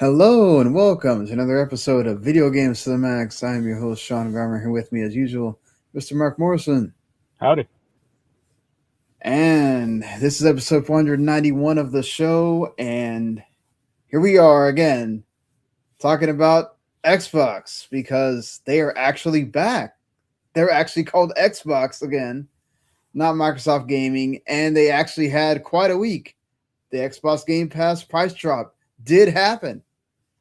Hello and welcome to another episode of Video Games to the Max. I am your host, Sean Garmer, here with me as usual, Mr. Mark Morrison. Howdy. And this is episode 491 of the show, and here we are again talking about Xbox because they are actually back. They're actually called Xbox again, not Microsoft Gaming, and they actually had quite a week. The Xbox Game Pass price drop did happen.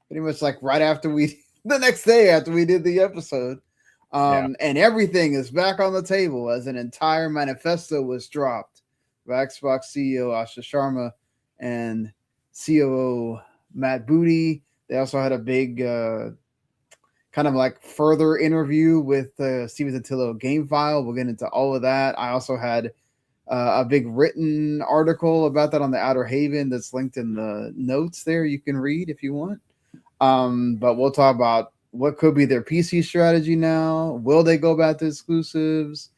Pretty much like right after the next day after we did the episode. Yeah. And everything is back on the table as an entire manifesto was dropped by Xbox CEO Asha Sharma and COO Matt Booty. They also had a big kind of like further interview with Steven Totilo Game File. We'll get into all of that. I also had a big written article about that on the Outer Haven that's linked in the notes there. You can read if you want. But we'll talk about what could be their PC strategy now. Will they go back to exclusives?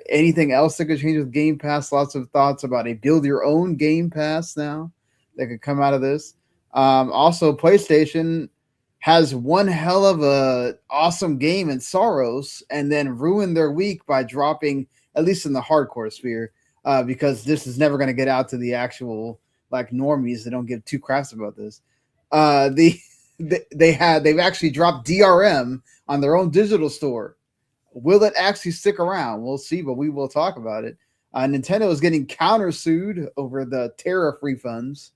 Anything else that could change with Game Pass? Lots of thoughts about a build your own Game Pass now that could come out of this. Also, PlayStation has one hell of a awesome game in Saros and then ruined their week by dropping, at least in the hardcore sphere, because this is never going to get out to the actual like normies that don't give two craps about this. They've actually dropped DRM on their own digital store. Will it actually stick around? We'll see, but we will talk about it. Nintendo is getting countersued over the tariff refunds.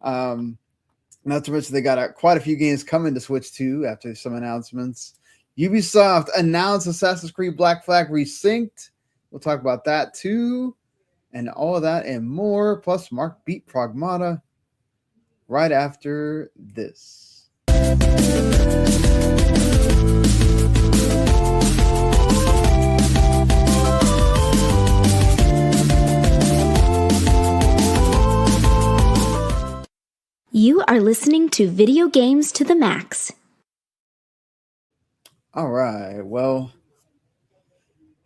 Not to mention they got quite a few games coming to Switch 2 after some announcements. Ubisoft announced Assassin's Creed Black Flag Resynced. We'll talk about that too, and all of that and more. Plus, Marc beat Pragmata right after this. You are listening to Video Games to the Max. All right, well,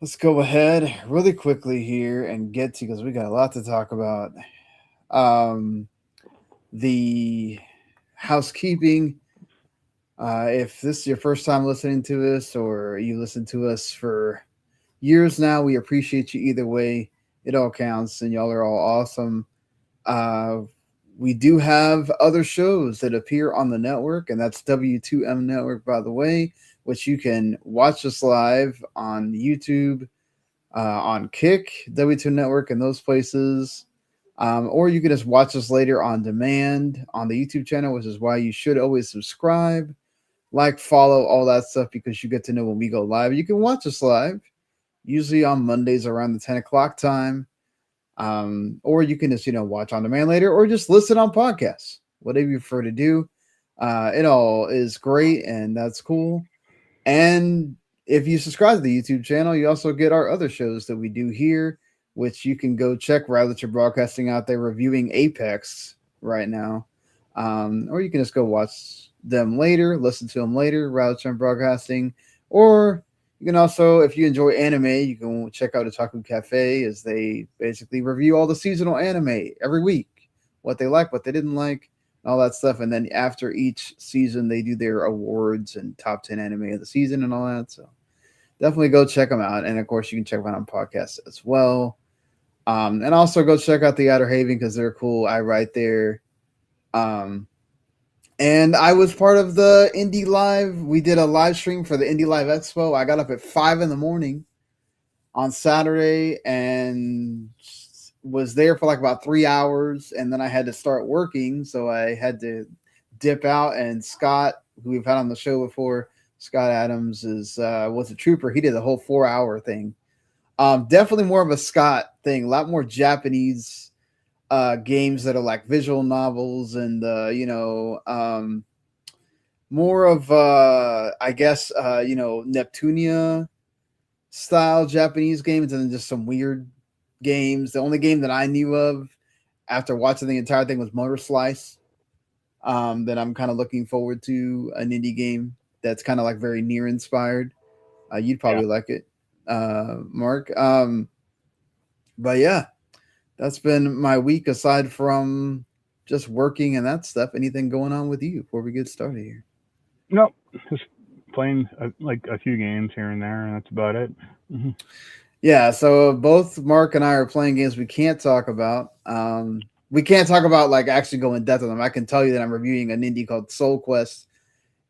let's go ahead really quickly here and get to, because we got a lot to talk about. The housekeeping. If this is your first time listening to us or you listen to us for years now, we appreciate you either way. It all counts, and y'all are all awesome. We do have other shows that appear on the network, and that's W2M Network, by the way, which you can watch us live on YouTube, on Kick, W2 Network, and those places. Or you can just watch us later on demand on the YouTube channel, which is why you should always subscribe, like, follow, all that stuff, because you get to know when we go live. You can watch us live, usually on Mondays around the 10 o'clock time. Or you can just, watch on demand later, or just listen on podcasts, whatever you prefer to do. It all is great, and that's cool. And if you subscribe to the YouTube channel, you also get our other shows that we do here, which you can go check rather that you're broadcasting out there reviewing Apex right now. Or you can just go watch them later, listen to them later, rather than broadcasting. Or you can also, if you enjoy anime, you can check out Otaku Cafe, as they basically review all the seasonal anime every week, what they like, what they didn't like, all that stuff. And then after each season, they do their awards and top 10 anime of the season and all that. So definitely go check them out. And of course, you can check them out on podcasts as well. And also go check out the Outer Haven, because they're cool. I write there. And I was part of the Indie Live. We did a live stream for the Indie Live Expo. I got up at 5 a.m. on Saturday and was there for like about 3 hours. And then I had to start working, so I had to dip out. And Scott, who we've had on the show before, Scott Adams, was a trooper. He did the whole 4-hour thing. Definitely more of a Scott thing, a lot more Japanese games that are like visual novels and more of I guess Neptunia style Japanese games, and then just some weird games. The only game that I knew of after watching the entire thing was Motor Slice. That I'm kind of looking forward to, an indie game that's kind of like very near inspired. You'd probably like it, Mark. But yeah, that's been my week, aside from just working and that stuff. Anything going on with you before we get started here? Nope, just playing like a few games here and there, and that's about it. Yeah, so both Mark and I are playing games we can't talk about. We can't talk about like actually go in depth on them. I can tell you that I'm reviewing an indie called Soul Quest,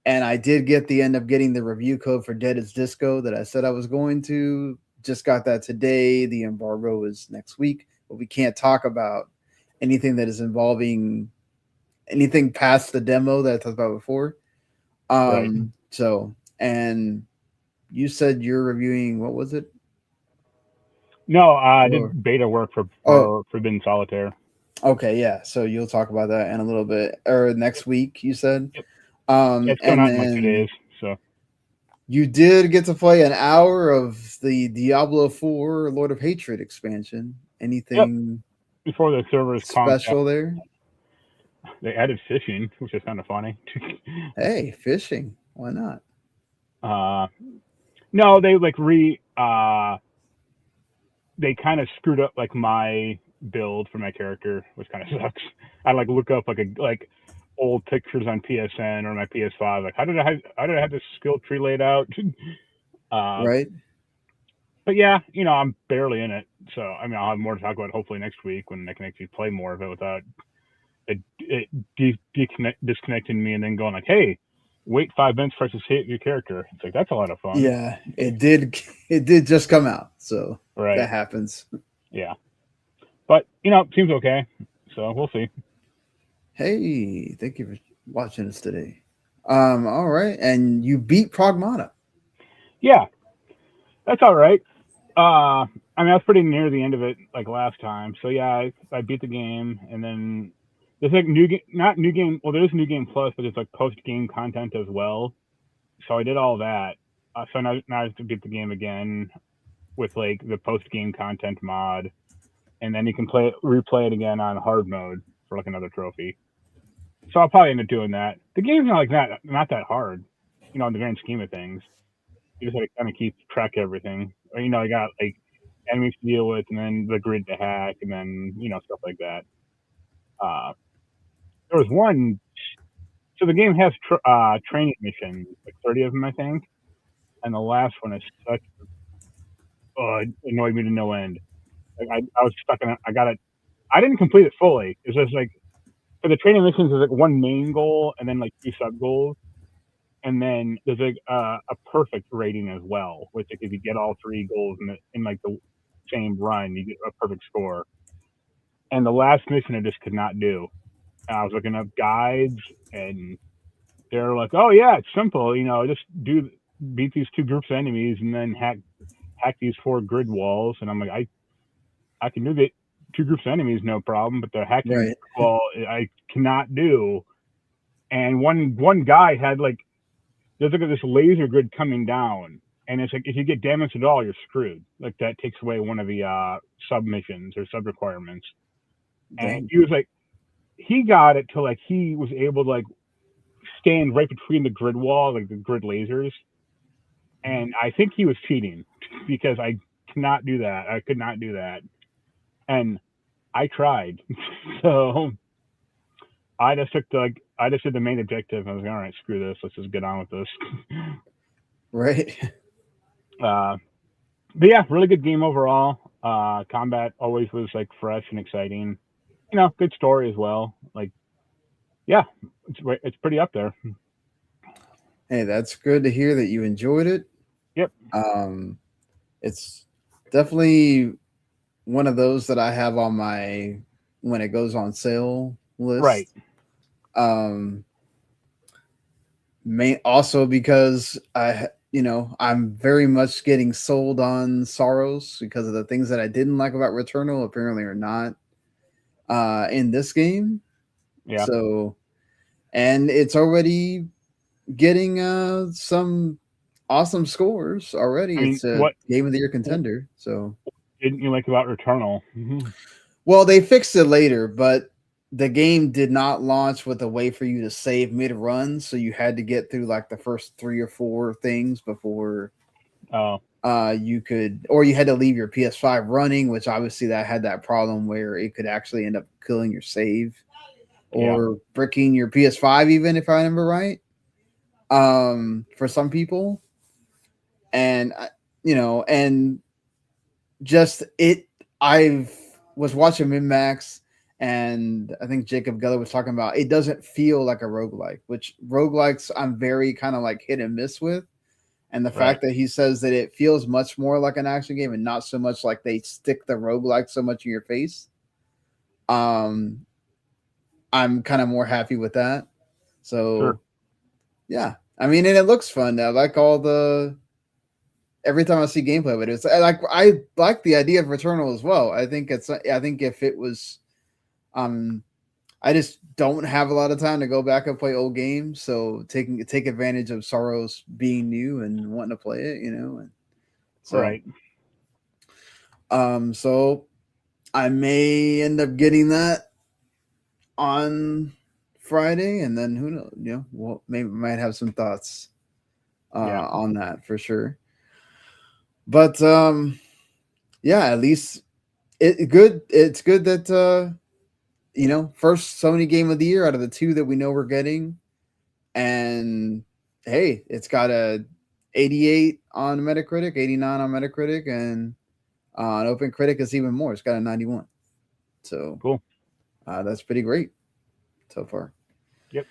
and I did end up getting the review code for Dead is Disco that I said I was going to. Just got that today. The embargo is next week, but we can't talk about anything that is involving anything past the demo that I talked about before. Right. So, and you said you're reviewing, what was it? No, I did beta work for Forbidden Solitaire. Okay, yeah. So you'll talk about that in a little bit, or next week, you said. Yep. And It's going on in like 2 then days. So you did get to play an hour of the Diablo 4 Lord of Hatred expansion. Anything before the servers special there? They added fishing, which is kind of funny. Hey, fishing. Why not? No, they like they kind of screwed up like my build for my character, which kind of sucks. I like look up like old pictures on PSN or my PS5. Like, how did I have this skill tree laid out? Right. But yeah, I'm barely in it, so I mean, I'll have more to talk about hopefully next week when I can actually play more of it without it disconnecting me and then going like, hey, wait 5 minutes for us to hit your character. It's like, that's a lot of fun. Yeah, it did just come out, so right. That happens. Yeah, but it seems okay, so we'll see. Hey, thank you for watching us today. All right, and you beat Pragmata. Yeah, that's all right. I mean, I was pretty near the end of it like last time, so yeah, I beat the game, and then there's like not new game. Well, there's new game plus, but there's like post game content as well. So I did all that. So now I have to beat the game again with like the post game content mod, and then you can replay it again on hard mode for like another trophy. So I'll probably end up doing that. The game's not that hard, in the grand scheme of things. You just have to kind of keep track of everything. Or, you got like enemies to deal with, and then the grid to hack, and then stuff like that. There was one. So the game has training missions, like 30 of them, I think. And the last one is such. It annoyed me to no end. Like I was stuck in it. I got it. I didn't complete it fully. It's just like for the training missions, there's like one main goal and then like 2 sub goals. And then there's like a perfect rating as well, which if you get all 3 goals in like the same run, you get a perfect score. And the last mission I just could not do. I was looking up guides, and they're like, "Oh yeah, it's simple. Just beat these 2 groups of enemies, and then hack these 4 grid walls." And I'm like, I can do the 2 groups of enemies, no problem, but the hacking wall I cannot do. And one guy had like, there's like this laser grid coming down, and it's like if you get damaged at all, you're screwed. Like that takes away one of the submissions or sub requirements. And he was like, he got it to like he was able to like stand right between the grid wall, like the grid lasers. And I think he was cheating because I cannot do that. I could not do that. And I tried. So I just did the main objective. I was like, all right, screw this. Let's just get on with this. Right. But yeah, really good game overall. Combat always was like fresh and exciting. Good story as well. Like, yeah, it's pretty up there. Hey, that's good to hear that you enjoyed it. Yep. It's definitely one of those that I have on my when it goes on sale list. Right. Also because I'm very much getting sold on Saros because of the things that I didn't like about Returnal apparently are not in this game. Yeah. So, and it's already getting some awesome scores already. I mean, it's a Game of the Year contender. So, didn't you like about Returnal? Mm-hmm. Well, they fixed it later, but the game did not launch with a way for you to save mid-run, so you had to get through like the first 3 or 4 things before you could, or you had to leave your PS5 running, which obviously that had that problem where it could actually end up killing your save or bricking your PS5, even if I remember right. For some people, and and just it. I was watching Min-Max, and I think Jacob Geller was talking about it doesn't feel like a roguelike, which roguelikes I'm very kind of like hit and miss with. And the fact that he says that it feels much more like an action game and not so much like they stick the roguelike so much in your face. I'm kind of more happy with that. So yeah. I mean, and it looks fun. I like every time I see gameplay of it, it's like I like the idea of Returnal as well. I think if it was I just don't have a lot of time to go back and play old games, so take advantage of Saros being new and wanting to play it, and so so I may end up getting that on Friday, and then who knows, we'll maybe might have some thoughts on that for sure. But yeah, at least it's good that first Sony game of the year out of the two that we know we're getting. And hey, it's got a 88 on Metacritic, 89 on Metacritic, and on OpenCritic it's even more. It's got a 91. So cool. That's pretty great so far. Yep.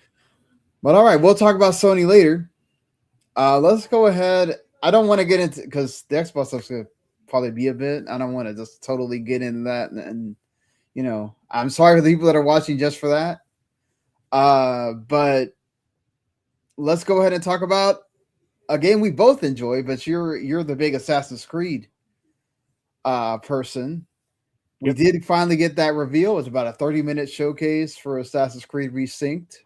But all right, we'll talk about Sony later. Let's go ahead. I don't want to get into, because the Xbox stuff's going to probably be a bit. I don't want to just totally get into that. And I'm sorry for the people that are watching just for that. But let's go ahead and talk about a game we both enjoy, but you're the big Assassin's Creed person. We did finally get that reveal. It was about a 30-minute showcase for Assassin's Creed Resynced.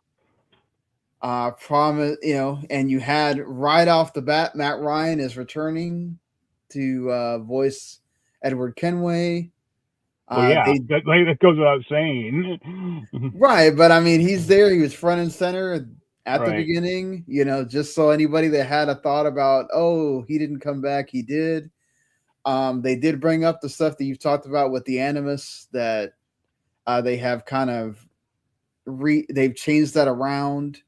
And you had right off the bat, Matt Ryan is returning to voice Edward Kenway. That goes without saying. Right, but I mean, he's there. He was front and center at the beginning, just so anybody that had a thought about, oh, he didn't come back, he did. They did bring up the stuff that you've talked about with the Animus, that they have kind of they've changed that around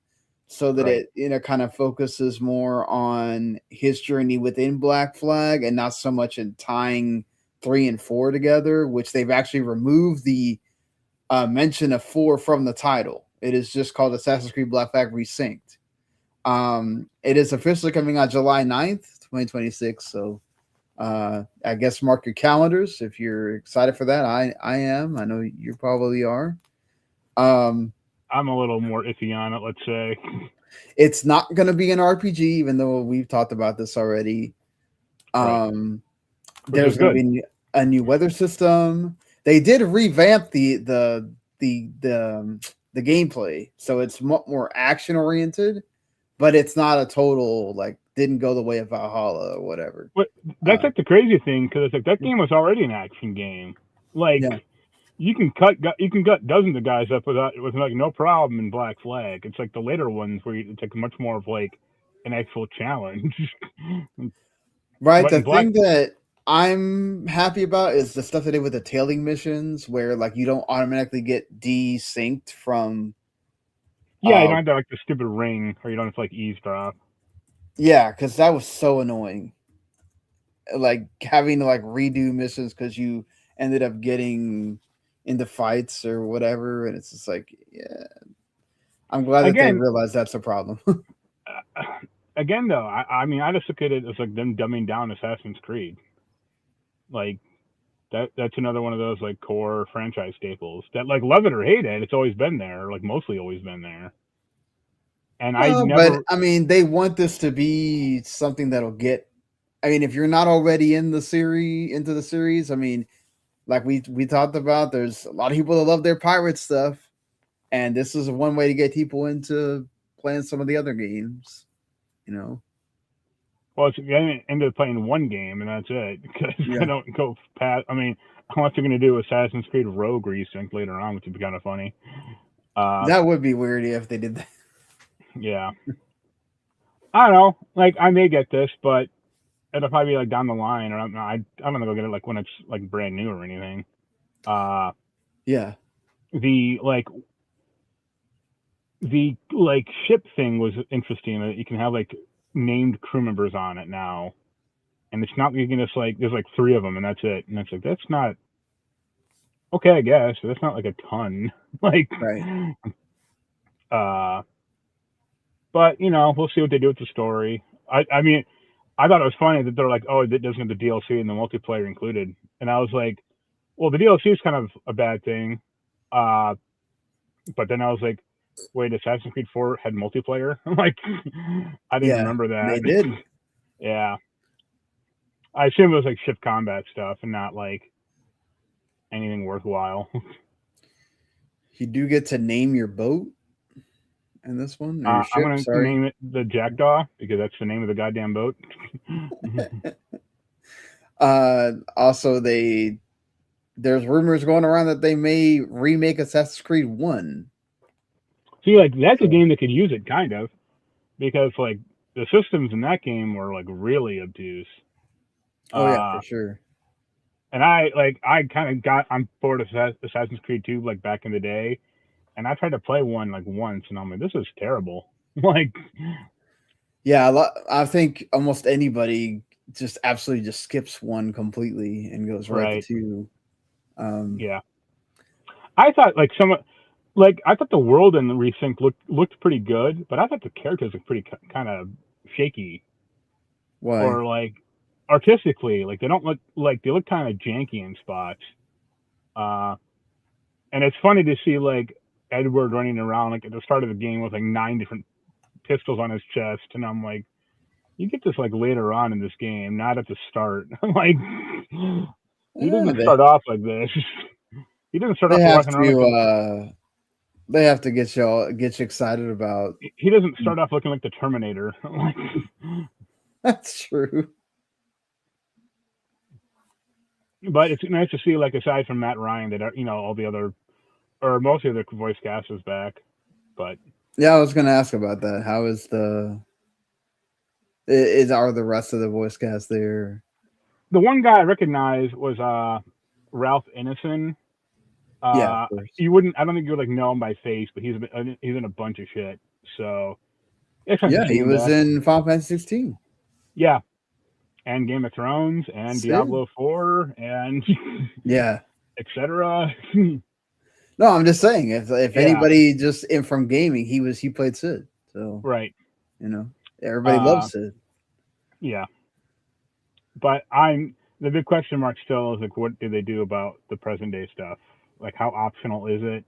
so that it kind of focuses more on his journey within Black Flag and not so much in tying 3 and 4 together, which they've actually removed the mention of 4 from the title. It is just called Assassin's Creed Black Flag Resynced. It is officially coming out July 9th, 2026. So I guess mark your calendars if you're excited for that. I am. I know you probably are. I'm a little more iffy on it, let's say. It's not going to be an RPG, even though we've talked about this already. There's going to be a new weather system. They did revamp the gameplay, so it's more action oriented, but it's not a total didn't go the way of Valhalla or whatever. But that's the crazy thing, because it's that game was already an action game. You can gut dozens of guys up with no problem in Black Flag. It's the later ones where it's much more of an actual challenge. Right. The thing that I'm happy about is the stuff they did with the tailing missions, where you don't automatically get desynced from. Yeah, you don't have the stupid ring, or you don't have to eavesdrop. Yeah, because that was so annoying. Having to redo missions because you ended up getting into fights or whatever, and it's just I'm glad that they realized that's a problem. Again, though, I mean, I just look at it as them dumbing down Assassin's Creed. That's another one of those core franchise staples that love it or hate it, it's always been there, mostly always been there. And but I mean, they want this to be something that'll get. I mean, if you're not already into the series, I mean, we talked about, there's a lot of people that love their pirate stuff, and this is one way to get people into playing some of the other games. Well, I ended up playing one game, and that's it, because I don't go past. I mean, unless they're going to do Assassin's Creed Rogue Resync later on, which would be kind of funny. That would be weird if they did that. Yeah. I don't know. I may get this, but it'll probably be down the line, or I'm gonna go get it when it's brand new or anything. Yeah. The the like ship thing was interesting. That you can have like named crew members on it now, and it's not you can just like there's like 3 of them and that's it. And it's like that's not okay, I guess. But that's not like a ton. Like, Right. But we'll see what they do with the story. I mean, I thought it was funny that they're like, oh, it doesn't have the DLC and the multiplayer included, and I was like, well, the DLC is kind of a bad thing. But then I was like, wait, Assassin's Creed 4 had multiplayer? I'm like, I didn't remember that. They did. Yeah. I assume it was like ship combat stuff and not like anything worthwhile. You do get to name your boat in this one? Or your ship, I'm going to name it the Jackdaw because that's the name of the goddamn boat. Also, there's rumors going around that they may remake Assassin's Creed 1. See, like, that's a game that could use it, kind of, because, like, the systems in that game were, like, really obtuse. Oh, yeah, for sure. And I kind of got on board of Assassin's Creed 2, like, back in the day, and I tried to play one, like, once, and I'm like, this is terrible. Like... Yeah, I think almost anybody just absolutely just skips 1 completely and goes right to 2. Yeah. I thought, like, I thought the world in the Resync looked pretty good, but I thought the characters looked pretty kind of shaky. Why? Or like artistically, like they don't look like they look kind of janky in spots. And it's funny to see like Edward running around like at the start of the game with like 9 different pistols on his chest, and I'm like, you get this like later on in this game, not at the start. Like he doesn't start off like this. He doesn't start off walking around. They have to get you excited about. He doesn't start off looking like the Terminator. That's true. But it's nice to see, like, aside from Matt Ryan, that all the other, or most of the voice cast is back. But yeah, I was going to ask about that. How is are the rest of the voice cast there? The one guy I recognized was Ralph Ineson. Yeah, of course. I don't think you would like know him by face, but he's in a bunch of shit. So yeah, he was in Final Fantasy 16. Yeah, and Game of Thrones and Sid. Diablo 4 and yeah, etc. No, I'm just saying if anybody just in from gaming, he played Sid. So right, everybody loves Sid. Yeah, but the big question mark still is like, what do they do about the present day stuff? Like, how optional is it?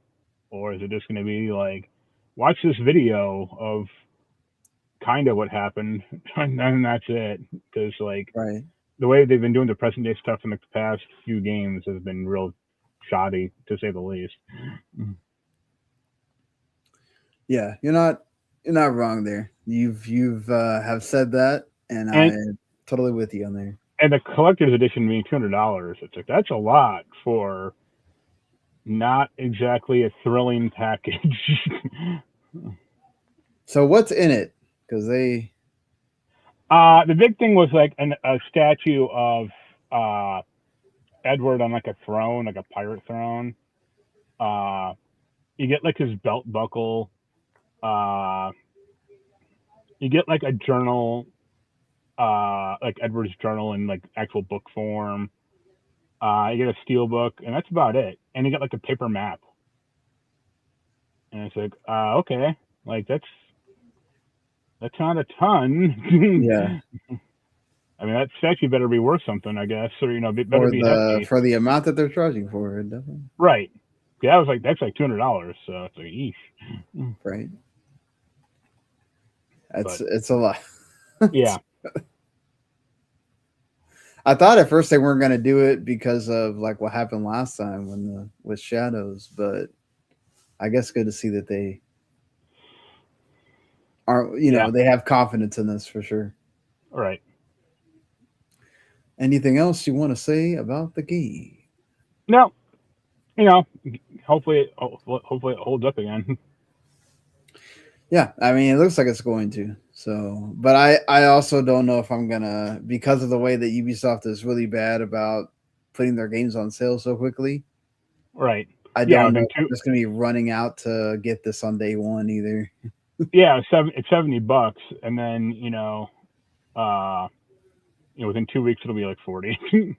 Or is it just going to be like, watch this video of kind of what happened, and then that's it? Because, like, the way they've been doing the present day stuff in the past few games has been real shoddy, to say the least. Yeah, you're not wrong there. You've have said that, and I'm totally with you on there. And the collector's edition being $200, it's like, that's a lot for not exactly a thrilling package. So what's in it? Because the big thing was like a statue of Edward on like a throne, like a pirate throne. You get like his belt buckle. You get like a journal, like Edward's journal in like actual book form. You get a steel book, and that's about it. And you get like a paper map. And it's like, okay, like that's not a ton. Yeah. I mean, that statue better be worth something, I guess, or better be hefty. For the amount that they're charging for it, definitely. Right. Yeah, I was like, that's like $200, so it's like, eesh. Right. It's a lot. Yeah. I thought at first they weren't going to do it because of like what happened last time with Shadows, but I guess good to see that they are, they have confidence in this for sure. All right. Anything else you want to say about the game? No. Hopefully it holds up again. Yeah, I mean, it looks like it's going to. So, but I also don't know if I'm gonna, because of the way that Ubisoft is really bad about putting their games on sale so quickly. Right. I don't know if I'm just going to be running out to get this on day one either. Yeah, it's $70, and then within 2 weeks it'll be like 40.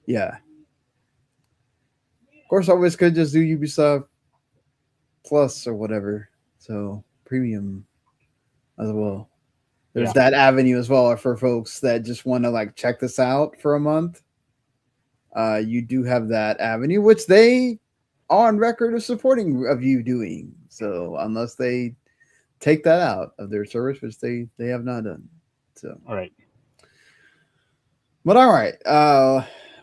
Yeah. Of course, I always could just do Ubisoft Plus or whatever, so premium as well. There's that avenue as well for folks that just want to like check this out for a month. You do have that avenue, which they are on record of supporting of you doing. So unless they take that out of their service, which they have not done. So all right. But all right.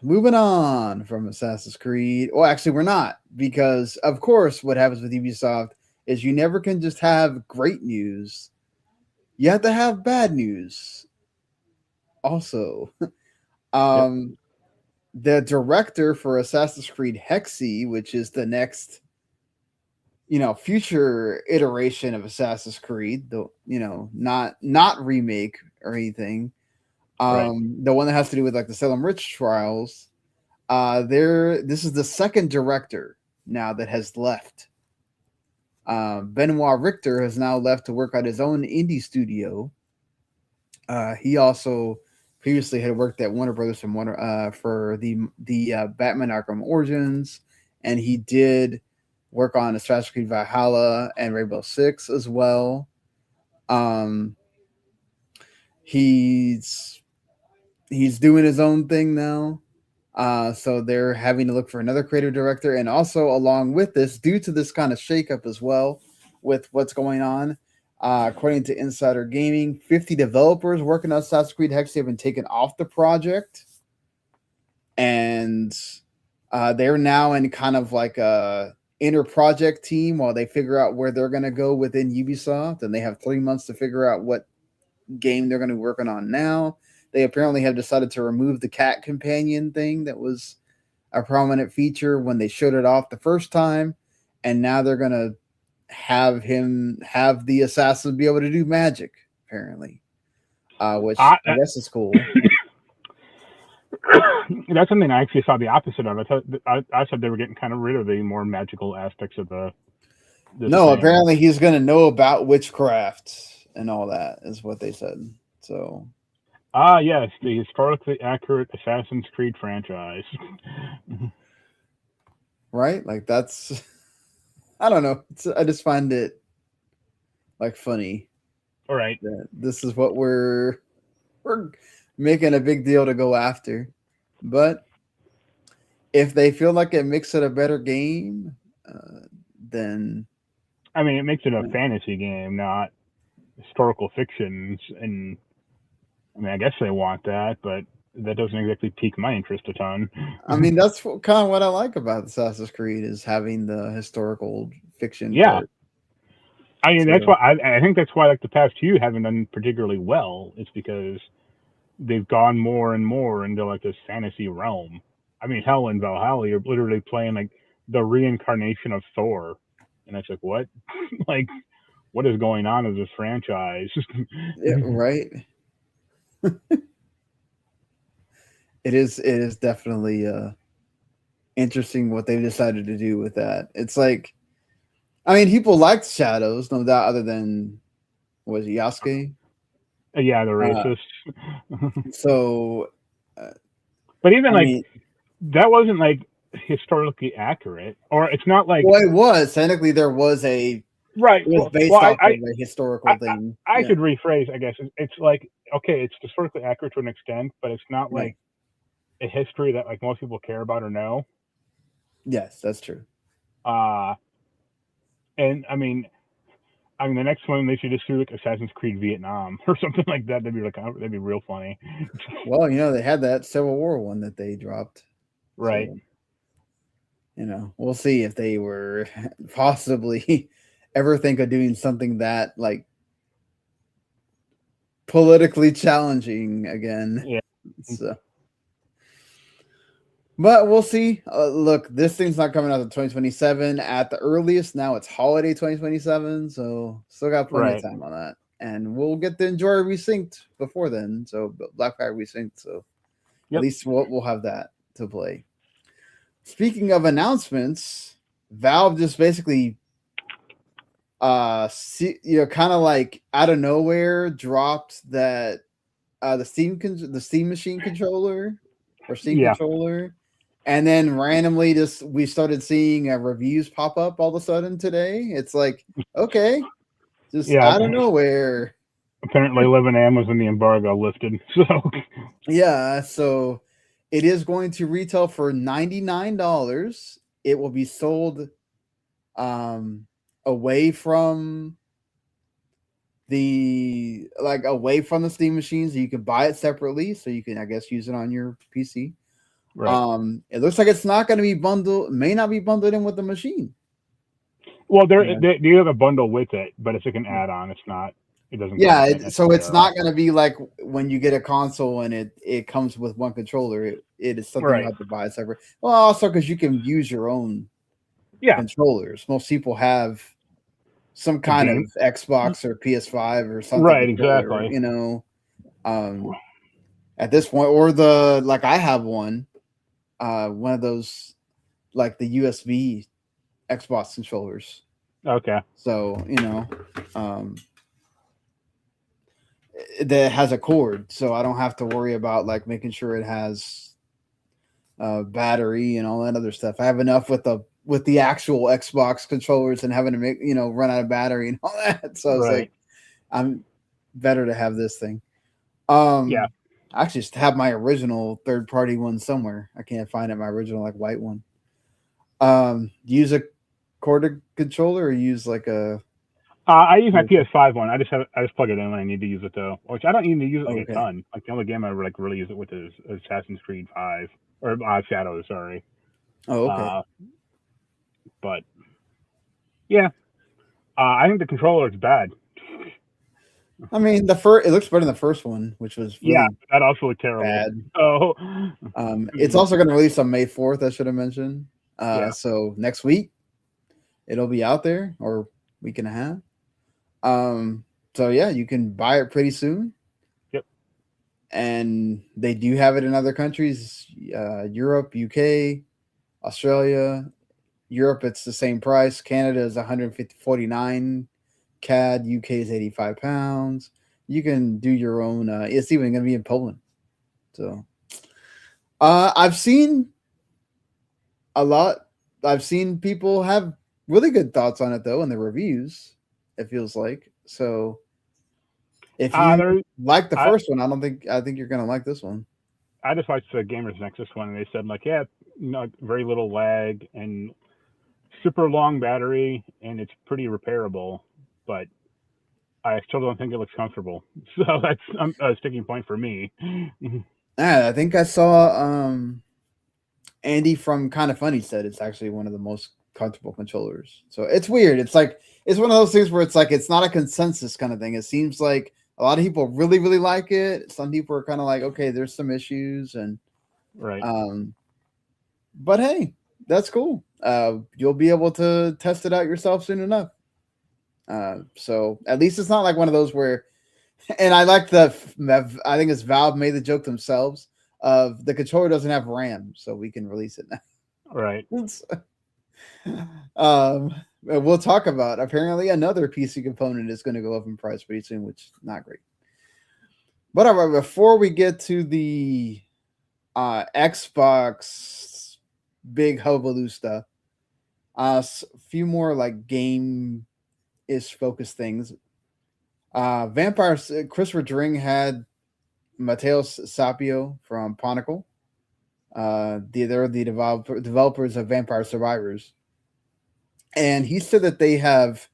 Moving on from Assassin's Creed. Well, actually, we're not, because of course what happens with Ubisoft is you never can just have great news. You have to have bad news also. The director for Assassin's Creed Hexe, which is the next, future iteration of Assassin's Creed, though, not remake or anything. The one that has to do with like the Salem Witch trials. This is the second director now that has left. Benoit Richter has now left to work at his own indie studio. He also previously had worked at Warner Brothers for the Batman Arkham Origins, and he did work on Assassin's Creed Valhalla and Rainbow Six as well. He's doing his own thing now. So they're having to look for another creative director. And also along with this, due to this kind of shakeup as well with what's going on, according to Insider Gaming, 50 developers working on Assassin's Creed Hexe have been taken off the project. And they're now in kind of like a inner project team while they figure out where they're going to go within Ubisoft. And they have 3 months to figure out what game they're going to be working on now. They apparently have decided to remove the cat companion thing that was a prominent feature when they showed it off the first time. And now they're going to have the assassin be able to do magic, apparently, which I guess is cool. That's something I actually saw the opposite of. I said they were getting kind of rid of the more magical aspects of the No, apparently he's going to know about witchcraft and all that is what they said. So... yes, the historically accurate Assassin's Creed franchise. Right? Like that's, I don't know. I just find it like funny. All right. This is what we're making a big deal to go after. But if they feel like it makes it a better game, then... I mean, it makes it a fantasy game, not historical fictions, and I mean, I guess they want that, but that doesn't exactly pique my interest a ton. I mean, that's kind of what I like about Assassin's Creed is having the historical fiction. Yeah. Part. I mean, that's why I think that's why like the past few haven't done particularly well. It's because they've gone more and more into like this fantasy realm. I mean, hell, in Valhalla, you're literally playing like the reincarnation of Thor, and it's like, what? Like, what is going on in this franchise? Yeah, right. It is definitely interesting what they've decided to do with that. It's like, I mean, people liked Shadows, no doubt, other than, was it Yasuke? Yeah, the racist. So, but even that wasn't like historically accurate, or it's not like. Well, it was technically there was a right. It was based off of a historical thing. I could rephrase, I guess. It's like, okay, it's historically accurate to an extent, but it's not like a history that like most people care about or know. Yes, that's true. And I mean, the next one they should just do like Assassin's Creed Vietnam or something like that. That'd be real funny. Well, they had that Civil War one that they dropped. Right. So, we'll see if they were possibly ever think of doing something that like politically challenging again. Yeah. So. But we'll see. Look, this thing's not coming out until 2027 at the earliest. Now it's holiday 2027, so still got plenty of time on that. And we'll get to enjoy Resynced before then. So Black Flag Resynced. So at least we'll have that to play. Speaking of announcements, Valve just basically kind of like out of nowhere dropped that the Steam machine controller or Steam controller, and then randomly we started seeing reviews pop up all of a sudden today. It's like, okay, just out of nowhere. Apparently 11am was when the embargo lifted. So yeah, so it is going to retail for $99. It will be sold away from the Steam machines. You can buy it separately, so you can, I guess, use it on your PC. Right. It looks like it's not going to be bundled, may not be bundled in with the machine. Well, they do have a bundle with it, but it's like an add-on. It's not. It doesn't. Yeah, so it's not going to be like when you get a console and it comes with one controller. It is something you have to buy separate. Well, also because you can use your own controllers. Most people have some kind of Xbox or PS5 or something. Right, exactly. You know, at this point, or I have one of those, like the USB Xbox controllers. Okay. So, that has a cord, so I don't have to worry about like making sure it has battery and all that other stuff. I have enough with the actual Xbox controllers and having to run out of battery and all that. So it's like, I'm better to have this thing. I actually just have my original third-party one somewhere. I can't find it. My original white one. Use a corded controller or use like a. I use my PS5 one. I just plug it in when I need to use it though, which I don't need to use it a ton. Like the only game I really use it with is Assassin's Creed 5 or Shadows. Sorry. Oh, okay. But yeah, I think the controller is bad. I mean, it looks better than the first one, which was really that also looked terrible. Bad. Oh, it's also going to release on May 4th. I should have mentioned. So next week, it'll be out there, or week and a half. So yeah, you can buy it pretty soon. Yep. And they do have it in other countries, Europe, UK, Australia. Europe, it's the same price. Canada is 149 CAD. UK is 85 pounds. You can do your own. It's even going to be in Poland. So, I've seen a lot. I've seen people have really good thoughts on it though in the reviews. It feels like so. If you like the first one, I think you're going to like this one. I just watched the Gamers Nexus one, and they said very little lag and super long battery, and it's pretty repairable, but I still don't think it looks comfortable. So that's a sticking point for me. I think I saw Andy from Kind of Funny said it's actually one of the most comfortable controllers. So it's weird. It's like it's one of those things where it's like it's not a consensus kind of thing. It seems like a lot of people really, really like it. Some people are kind of like, okay, there's some issues, and right. But hey, that's cool. You'll be able to test it out yourself soon enough. So at least it's not like one of those where, and I like I think it's Valve made the joke themselves of the controller doesn't have RAM, so we can release it now. Right. We'll talk about apparently another PC component is going to go up in price pretty soon, which is not great. But all right, before we get to the Xbox big hullabaloo stuff, a few more like game-ish focused things. Vampire Christopher Dring had Mateus Sapio from Poncle. They're the developers of Vampire Survivors. And he said that they have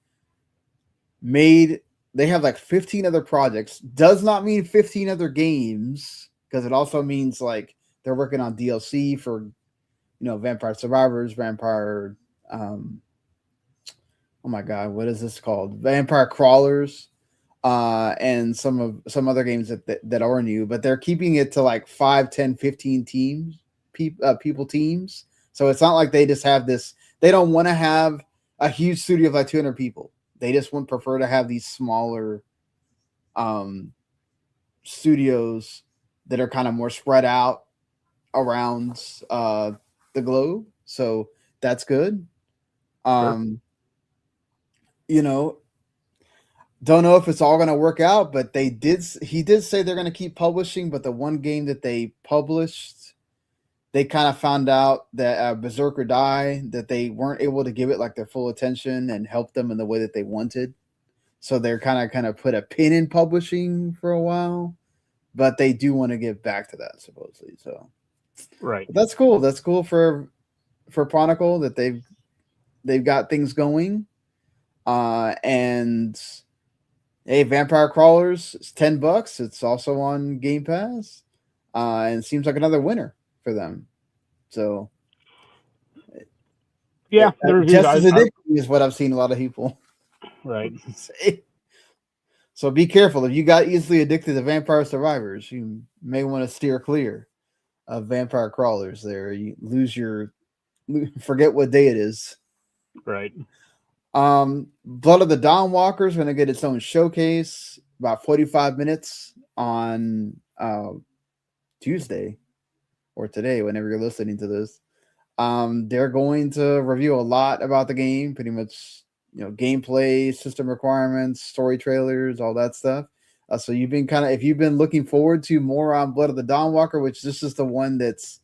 like 15 other projects. Does not mean 15 other games, because it also means like they're working on DLC for, Vampire Survivors, Vampire, oh my God, what is this called? Vampire Crawlers, and some other games that are new, but they're keeping it to like 5, 10, 15 teams, people teams. So it's not like they just have this. They don't want to have a huge studio of like 200 people. They just would prefer to have these smaller studios that are kind of more spread out around the globe. So that's good. You know, don't know if it's all going to work out, but he did say they're going to keep publishing, but the one game that they published, they kind of found out that Berserker Die, that they weren't able to give it like their full attention and help them in the way that they wanted. So they're kind of put a pin in publishing for a while, but they do want to get back to that supposedly. So right, but that's cool. That's cool for Poncle that they've got things going. And hey, Vampire Crawlers, it's $10. It's also on Game Pass. And it seems like another winner for them. So yeah, just as addicting is what I've seen a lot of people say. So be careful. If you got easily addicted to Vampire Survivors, you may want to steer clear of Vampire Crawlers there. You forget what day it is. Right. Blood of the Dawnwalker is going to get its own showcase, about 45 minutes on Tuesday or today, whenever you're listening to this. They're going to review a lot about the game, pretty much, gameplay, system requirements, story trailers, all that stuff. So you've been if you've been looking forward to more on Blood of the Dawnwalker, which this is the one that's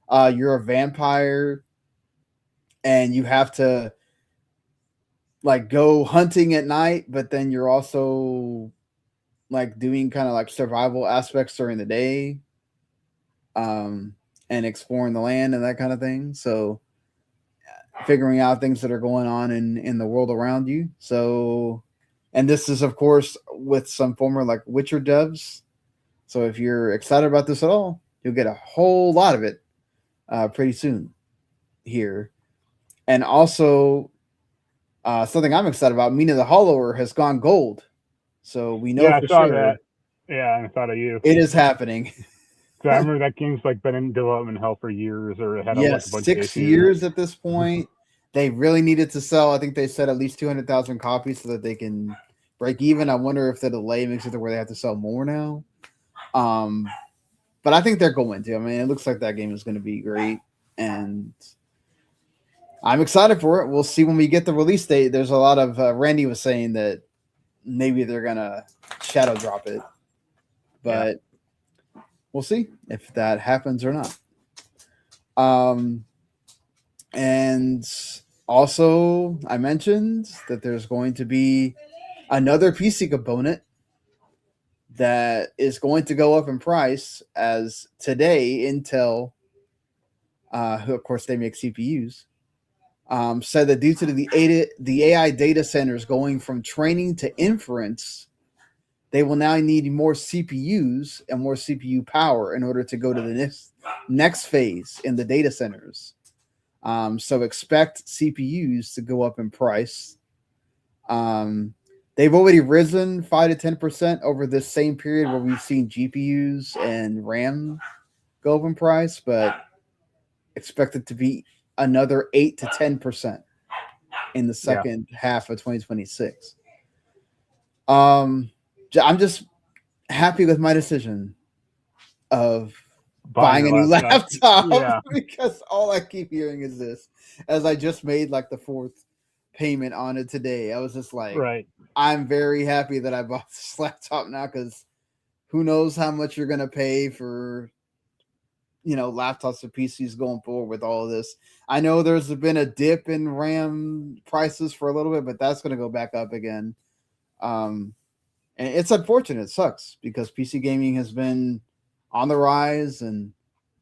you're a vampire and you have to like go hunting at night, but then you're also like doing kind of like survival aspects during the day, and exploring the land and that kind of thing. So figuring out things that are going on in the world around you. So, and this is of course with some former like Witcher devs. So if you're excited about this at all, you'll get a whole lot of it pretty soon here. And also something I'm excited about, Mina the Hollower has gone gold. So we know I for saw sure that. Yeah, I thought of you. It is happening. So I remember that game's like been in development hell for years, or it had a bunch 6 of issues. years at this point. They really needed to sell. I think they said at least 200,000 copies so that they can break even. I wonder if the delay makes it to where they have to sell more now. But I think they're going to. I mean, it looks like that game is going to be great, and I'm excited for it. We'll see when we get the release date. There's a lot of Randy was saying that maybe they're gonna shadow drop it, but we'll see if that happens or not. And also I mentioned that there's going to be another PC component that is going to go up in price, as today Intel, who of course they make CPUs, said that due to the AI data centers going from training to inference, they will now need more CPUs and more CPU power in order to go to the next phase in the data centers. So expect CPUs to go up in price. They've already risen 5 to 10% over this same period where we've seen GPUs and RAM go up in price, but expect it to be another 8 to 10% in the second half of 2026. I'm just happy with my decision of buying a new laptop because all I keep hearing is this. As I just made like the 4th payment on it today, I was just like, I'm very happy that I bought this laptop now, because who knows how much you're going to pay for, laptops or PCs going forward with all of this. I know there's been a dip in RAM prices for a little bit, but that's going to go back up again. And it's unfortunate. It sucks because PC gaming has been on the rise and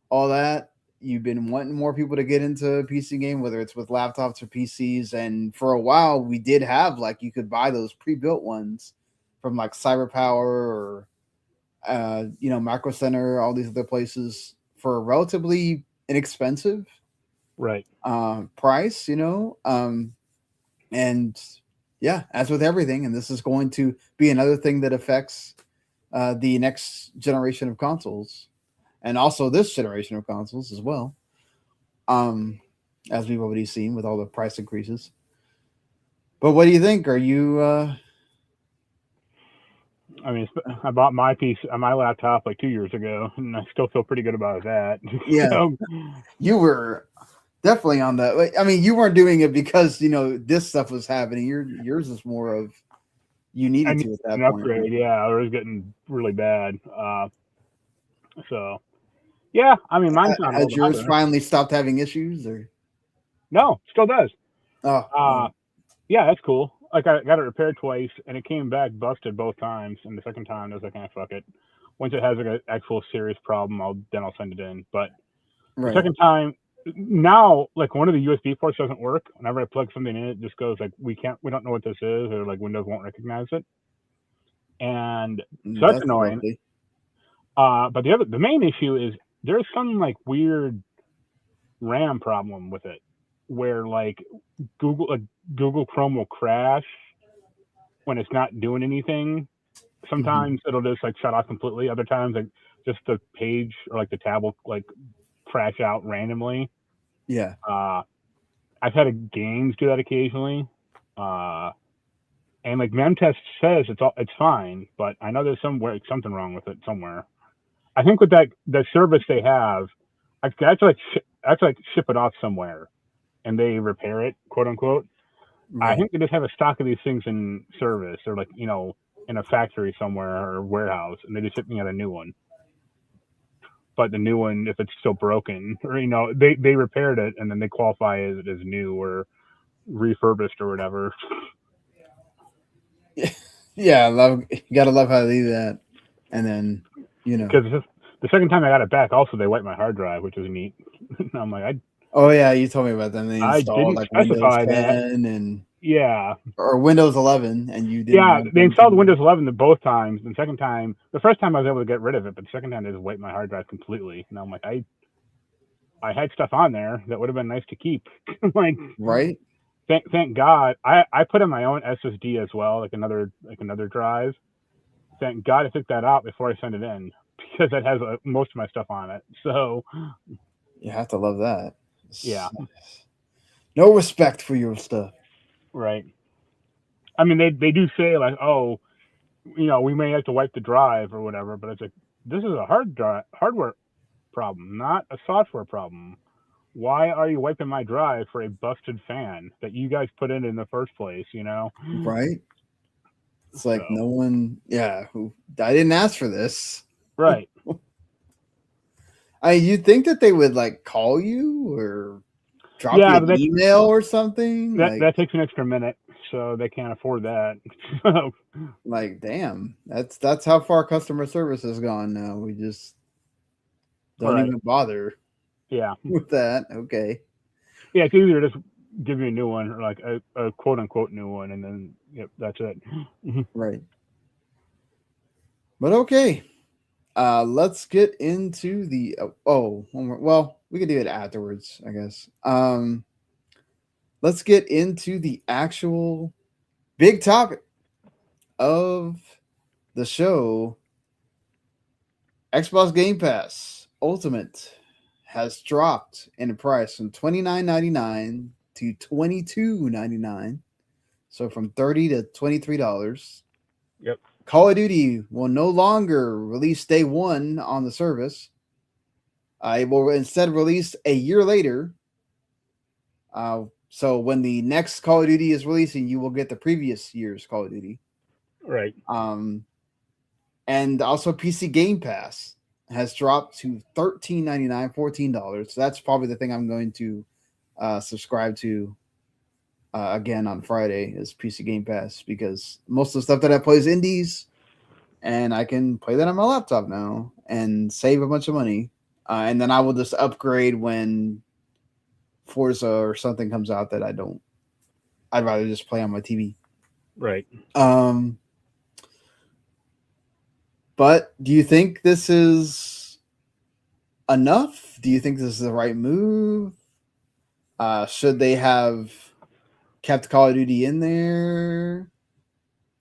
all that. You've been wanting more people to get into PC game, whether it's with laptops or PCs. And for a while, we did have you could buy those pre-built ones from like CyberPower or Micro Center, all these other places for a relatively inexpensive price, and as with everything, and this is going to be another thing that affects the next generation of consoles, and also this generation of consoles as well, as we've already seen with all the price increases. But what do you think? Are you I mean, I bought my laptop like 2 years ago, and I still feel pretty good about that. Yeah. definitely on that. I mean, you weren't doing it because this stuff was happening. Yours is more of you needed to at that an point. upgrade. Yeah, it was getting really bad. So yeah, I mean, mine's not Has old yours either. finally stopped having issues, or No, still does. oh, Yeah, that's cool. Like I got it repaired twice, and it came back busted both times. And the second time, I was like, fuck it. Once it has like an actual serious problem, I'll send it in. But the right, second time, now like one of the USB ports doesn't work. Whenever I plug something in, it just goes like we don't know what this is, or like Windows won't recognize it. And so that's annoying. lovely. But the main issue is there's some like weird RAM problem with it, where like Google Chrome will crash when it's not doing anything. Sometimes it'll just like shut off completely. Other times, like just the page or like the tab will like crash out randomly. Yeah. I've had games do that occasionally. And like MemTest says it's fine, but I know there's something wrong with it somewhere. I think with that service they have, I have to ship it off somewhere, and they repair it, quote unquote. Right. I think they just have a stock of these things in service, or like in a factory somewhere or warehouse, and they just ship me out a new one. But the new one, if it's still broken, or they repaired it and then they qualify it as new or refurbished or whatever. Yeah, you gotta love how they do that. And then because the second time I got it back, also they wiped my hard drive, which was neat. And I'm like, oh yeah, you told me about them. They I installed didn't like Windows specify 10 that. and Yeah, or Windows 11, and you didn't. yeah, they installed Windows 11 both times. And the first time I was able to get rid of it, but the second time they just wiped my hard drive completely. And I'm like, I had stuff on there that would have been nice to keep. Like, right? Thank God. I put in my own SSD as well, like another drive. Thank God I took that out before I sent it in, because it has most of my stuff on it. So you have to love that. Yeah. No respect for your stuff. Right. I mean, they do say like, oh, we may have to wipe the drive or whatever, but it's like, this is a hardware problem, not a software problem. Why are you wiping my drive for a busted fan that you guys put in the first place? Right. It's like no one. Yeah, I didn't ask for this. Right. You'd think that they would like call you or drop you an email or something. That takes an extra minute, so they can't afford that. Like, damn, that's how far customer service has gone now. We just don't even bother. Yeah. With that, okay. Yeah, it's easier to just give you a new one, or like a quote unquote new one, and then that's it. Right. But okay. Let's get into the well, we can do it afterwards, I guess. Let's get into the actual big topic of the show. Xbox Game Pass Ultimate has dropped in price from $29.99 to $22.99. So from $30 to $23. Yep. Call of Duty will no longer release day one on the service. It will instead release a year later. So when the next Call of Duty is releasing, you will get the previous year's Call of Duty. Right. And also PC Game Pass has dropped to $13.99, $14. So that's probably the thing I'm going to subscribe to again on Friday is PC Game Pass, because most of the stuff that I play is indies, and I can play that on my laptop now and save a bunch of money. And then I will just upgrade when Forza or something comes out that I don't. I'd rather just play on my TV. Right. But do you think this is enough? Do you think this is the right move? Should they have kept Call of Duty in there?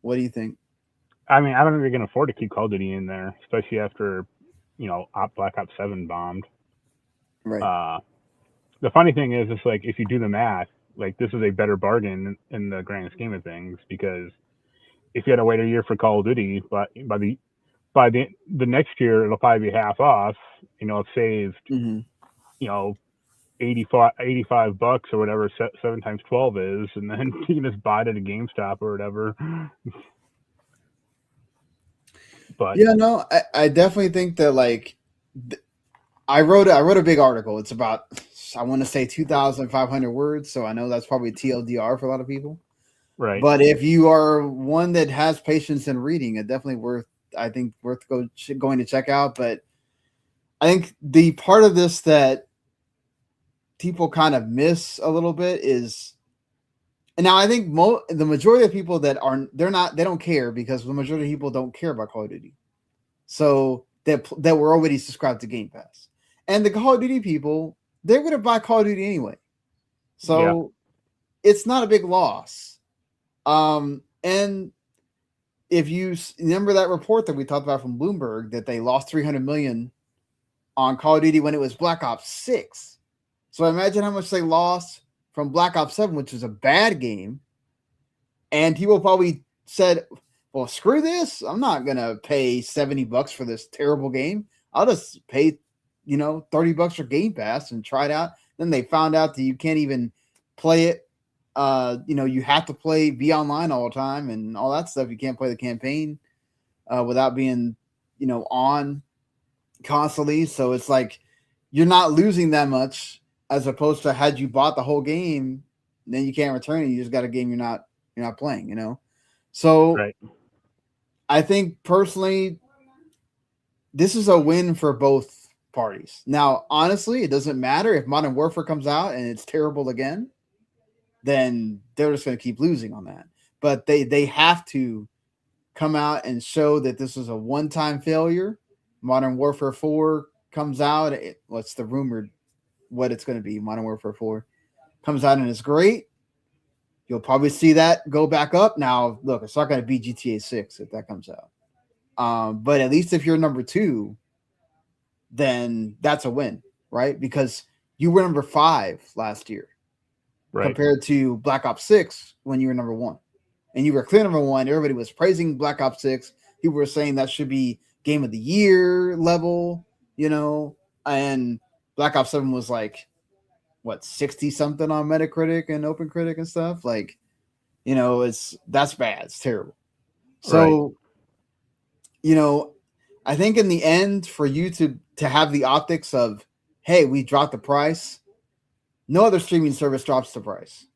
What do you think? I mean, I don't think they're going to afford to keep Call of Duty in there, especially after, Black Ops 7 bombed. Right. The funny thing is, it's like, if you do the math, like, this is a better bargain in the grand scheme of things, because if you had to wait a year for Call of Duty, but by the next year, it'll probably be half off. It's saved, Mm-hmm. $85 or whatever 7 times 12 is, and then you can just buy it at a GameStop or whatever. But yeah, no, I definitely think that like I wrote a big article. It's about, I want to say 2,500 words, so I know that's probably TLDR for a lot of people. right, But if you are one that has patience in reading, it definitely worth going to check out. But I think the part of this that people kind of miss a little bit is, and now I think the majority of people that they don't care, because the majority of people don't care about Call of Duty, so that were already subscribed to Game Pass, and the Call of Duty people, they're going to buy Call of Duty anyway, so it's not a big loss. And if you remember that report that we talked about from Bloomberg, that they lost 300 million on Call of Duty when it was Black Ops 6. So imagine how much they lost from Black Ops 7, which was a bad game. And people probably said, well, screw this. I'm not going to pay $70 for this terrible game. I'll just pay, $30 for Game Pass and try it out. Then they found out that you can't even play it. You have to be online all the time and all that stuff. You can't play the campaign without being, on constantly. So it's like you're not losing that much, as opposed to had you bought the whole game, then you can't return it. You just got a game you're not playing, So right. I think personally, this is a win for both parties. Now, honestly, it doesn't matter if Modern Warfare comes out and it's terrible again, then they're just going to keep losing on that. But they have to come out and show that this is a one-time failure. Modern Warfare 4 comes out. What's the rumored what it's going to be? Modern Warfare 4 comes out and it's great. You'll probably see that go back up. Now, look, it's not going to be GTA 6 if that comes out. But at least if you're number 2, then that's a win, right? Because you were number 5 last year, right, compared to Black Ops 6 when you were number 1. And you were clear number 1. Everybody was praising Black Ops 6. People were saying that should be Game of the Year level, and Black Ops 7 was like, 60 something on Metacritic and OpenCritic and stuff. Like, that's bad. It's terrible. So, right. I think in the end, for you to have the optics of, hey, we dropped the price, no other streaming service drops the price.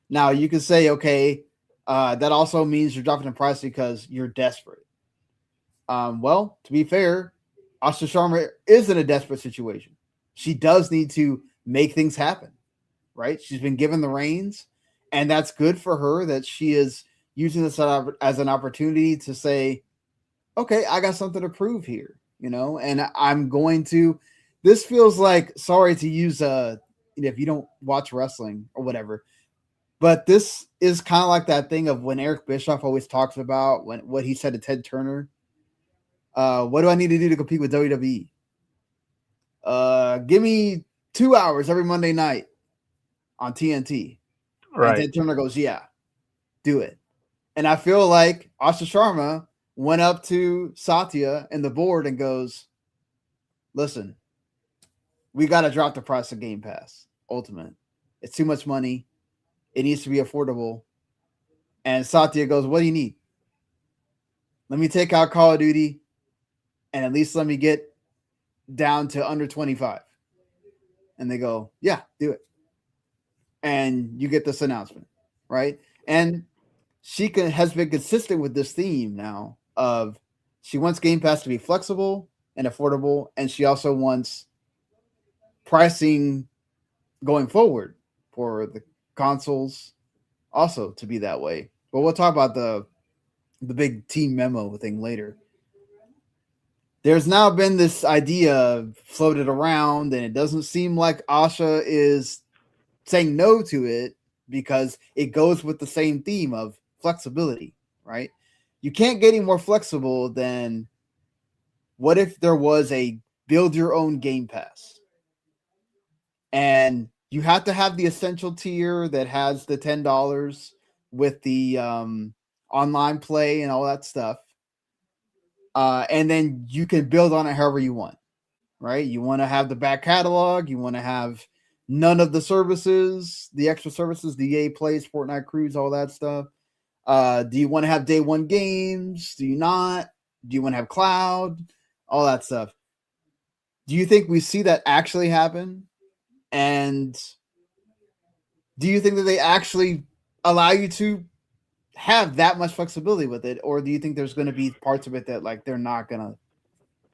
Now you can say, okay, that also means you're dropping the price because you're desperate. Well, to be fair, Asha Sharma is in a desperate situation. She does need to make things happen, right? She's been given the reins, and that's good for her that she is using this as an opportunity to say, okay, I got something to prove here, and I'm going to, this feels like, sorry to use, if you don't watch wrestling or whatever, but this is kind of like that thing of when Eric Bischoff always talks about what he said to Ted Turner. What do I need to do to compete with WWE? Give me 2 hours every Monday night on TNT. Right. And Ted Turner goes, yeah, do it. And I feel like Asha Sharma went up to Satya and the board and goes, listen, we got to drop the price of Game Pass Ultimate. It's too much money. It needs to be affordable. And Satya goes, what do you need? Let me take out Call of Duty and at least let me get down to under 25. And they go, yeah, do it. And you get this announcement, right? And she has been consistent with this theme now of she wants Game Pass to be flexible and affordable, and she also wants pricing going forward for the consoles also to be that way. But we'll talk about the big team memo thing later. There's now been this idea floated around, and it doesn't seem like Asha is saying no to it because it goes with the same theme of flexibility, right? You can't get any more flexible than what if there was a build your own Game Pass, and you have to have the essential tier that has the $10 with the online play and all that stuff. And then you can build on it however you want, right? You want to have the back catalog, you want to have none of the services, the extra services, the EA Plays, Fortnite Cruise, all that stuff? Do you want to have day one games? Do you not? Do you want to have cloud? All that stuff. Do you think we see that actually happen? And do you think that they actually allow you to have that much flexibility with it? Or do you think there's going to be parts of it that like they're not going to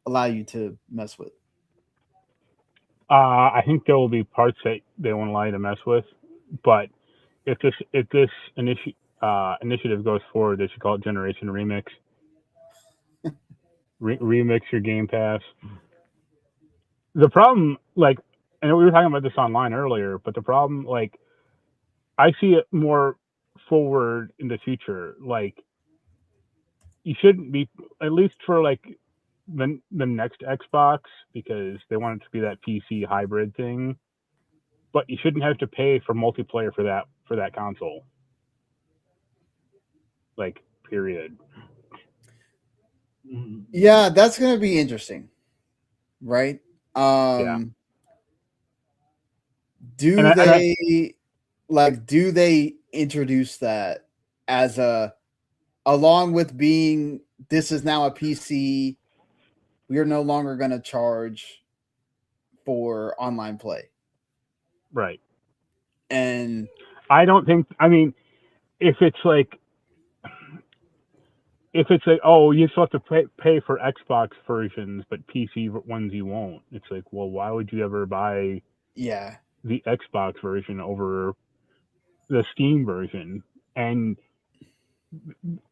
allow you to mess with? I think there will be parts that they won't allow you to mess with, but if this initiative goes forward, they should call it Generation Remix. Remix your Game Pass. The problem, like, I know we were talking about this online earlier, but the problem, like, I see it more forward in the future. Like, you shouldn't be, at least for like the next Xbox, because they want it to be that PC hybrid thing. But you shouldn't have to pay for multiplayer for that console. Like, period. Yeah, that's going to be interesting, right? Yeah. Do they introduce that as along with being this is now a PC, we are no longer going to charge for online play, right? And I don't think. I mean, if it's like, oh, you still have to pay for Xbox versions, but PC ones you won't. It's like, well, why would you ever buy the Xbox version over the Steam version? And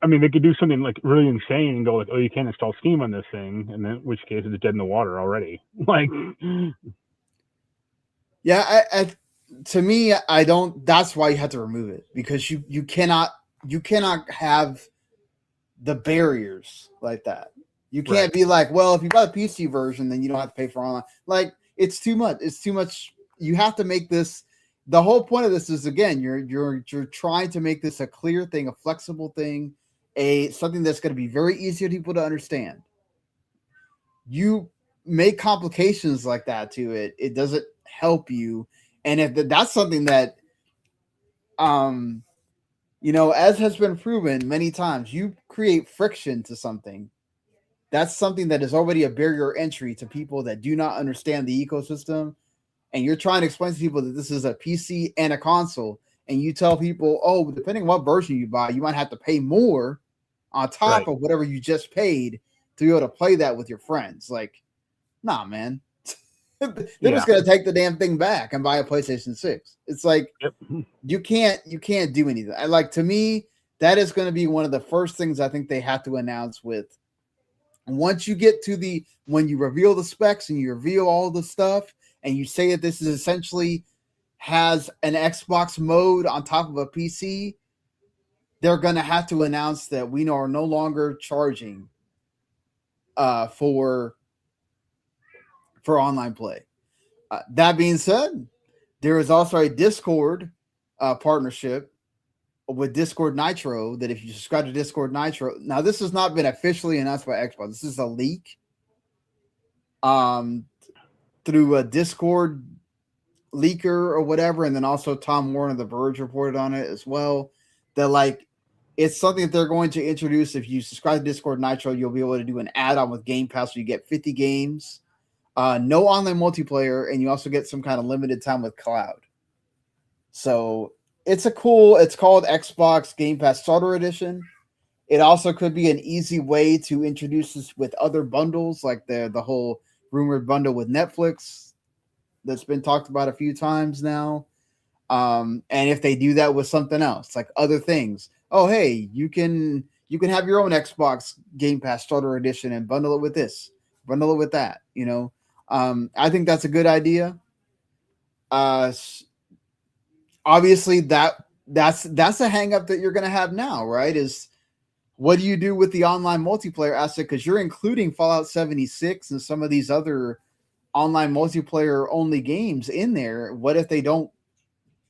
I mean, they could do something like really insane and go like, oh, you can't install Steam on this thing, and then in which case it's dead in the water already. Like, yeah, to me, I don't. That's why you have to remove it, because you cannot have the barriers like that. You can't be like, well, if you buy the PC version, then you don't have to pay for online. Like, it's too much. It's too much. You have to make this. The whole point of this is, again, you're trying to make this a clear thing, a flexible thing, something that's going to be very easy for people to understand. You make complications like that to it, it doesn't help you. And if that's something that, as has been proven many times, you create friction to something. That's something that is already a barrier entry to people that do not understand the ecosystem. And you're trying to explain to people that this is a PC and a console. And you tell people, oh, depending on what version you buy, you might have to pay more on top of whatever you just paid to be able to play that with your friends. Like, nah, man. They're just going to take the damn thing back and buy a PlayStation 6. It's like, you can't do anything. Like, to me, that is going to be one of the first things I think they have to announce with. Once you get to when you reveal the specs and you reveal all the stuff and you say that this is essentially has an Xbox mode on top of a PC, they're going to have to announce that we are no longer charging for online play. That being said, there is also a Discord partnership with Discord Nitro that if you subscribe to Discord Nitro, now this has not been officially announced by Xbox. This is a leak through a Discord leaker or whatever, and then also Tom Warren of The Verge reported on it as well. That like it's something that they're going to introduce. If you subscribe to Discord Nitro, you'll be able to do an add-on with Game Pass, so you get 50 games, no online multiplayer, and you also get some kind of limited time with cloud. So it's called Xbox Game Pass Starter Edition. It also could be an easy way to introduce this with other bundles, like the whole rumored bundle with Netflix that's been talked about a few times now. And if they do that with something else, like other things, oh, hey, you can have your own Xbox Game Pass Starter Edition and bundle it with this, bundle it with that. I think that's a good idea. Obviously that's a hang up that you're going to have now, right? Is what do you do with the online multiplayer aspect? Because you're including Fallout 76 and some of these other online multiplayer only games in there. What if they don't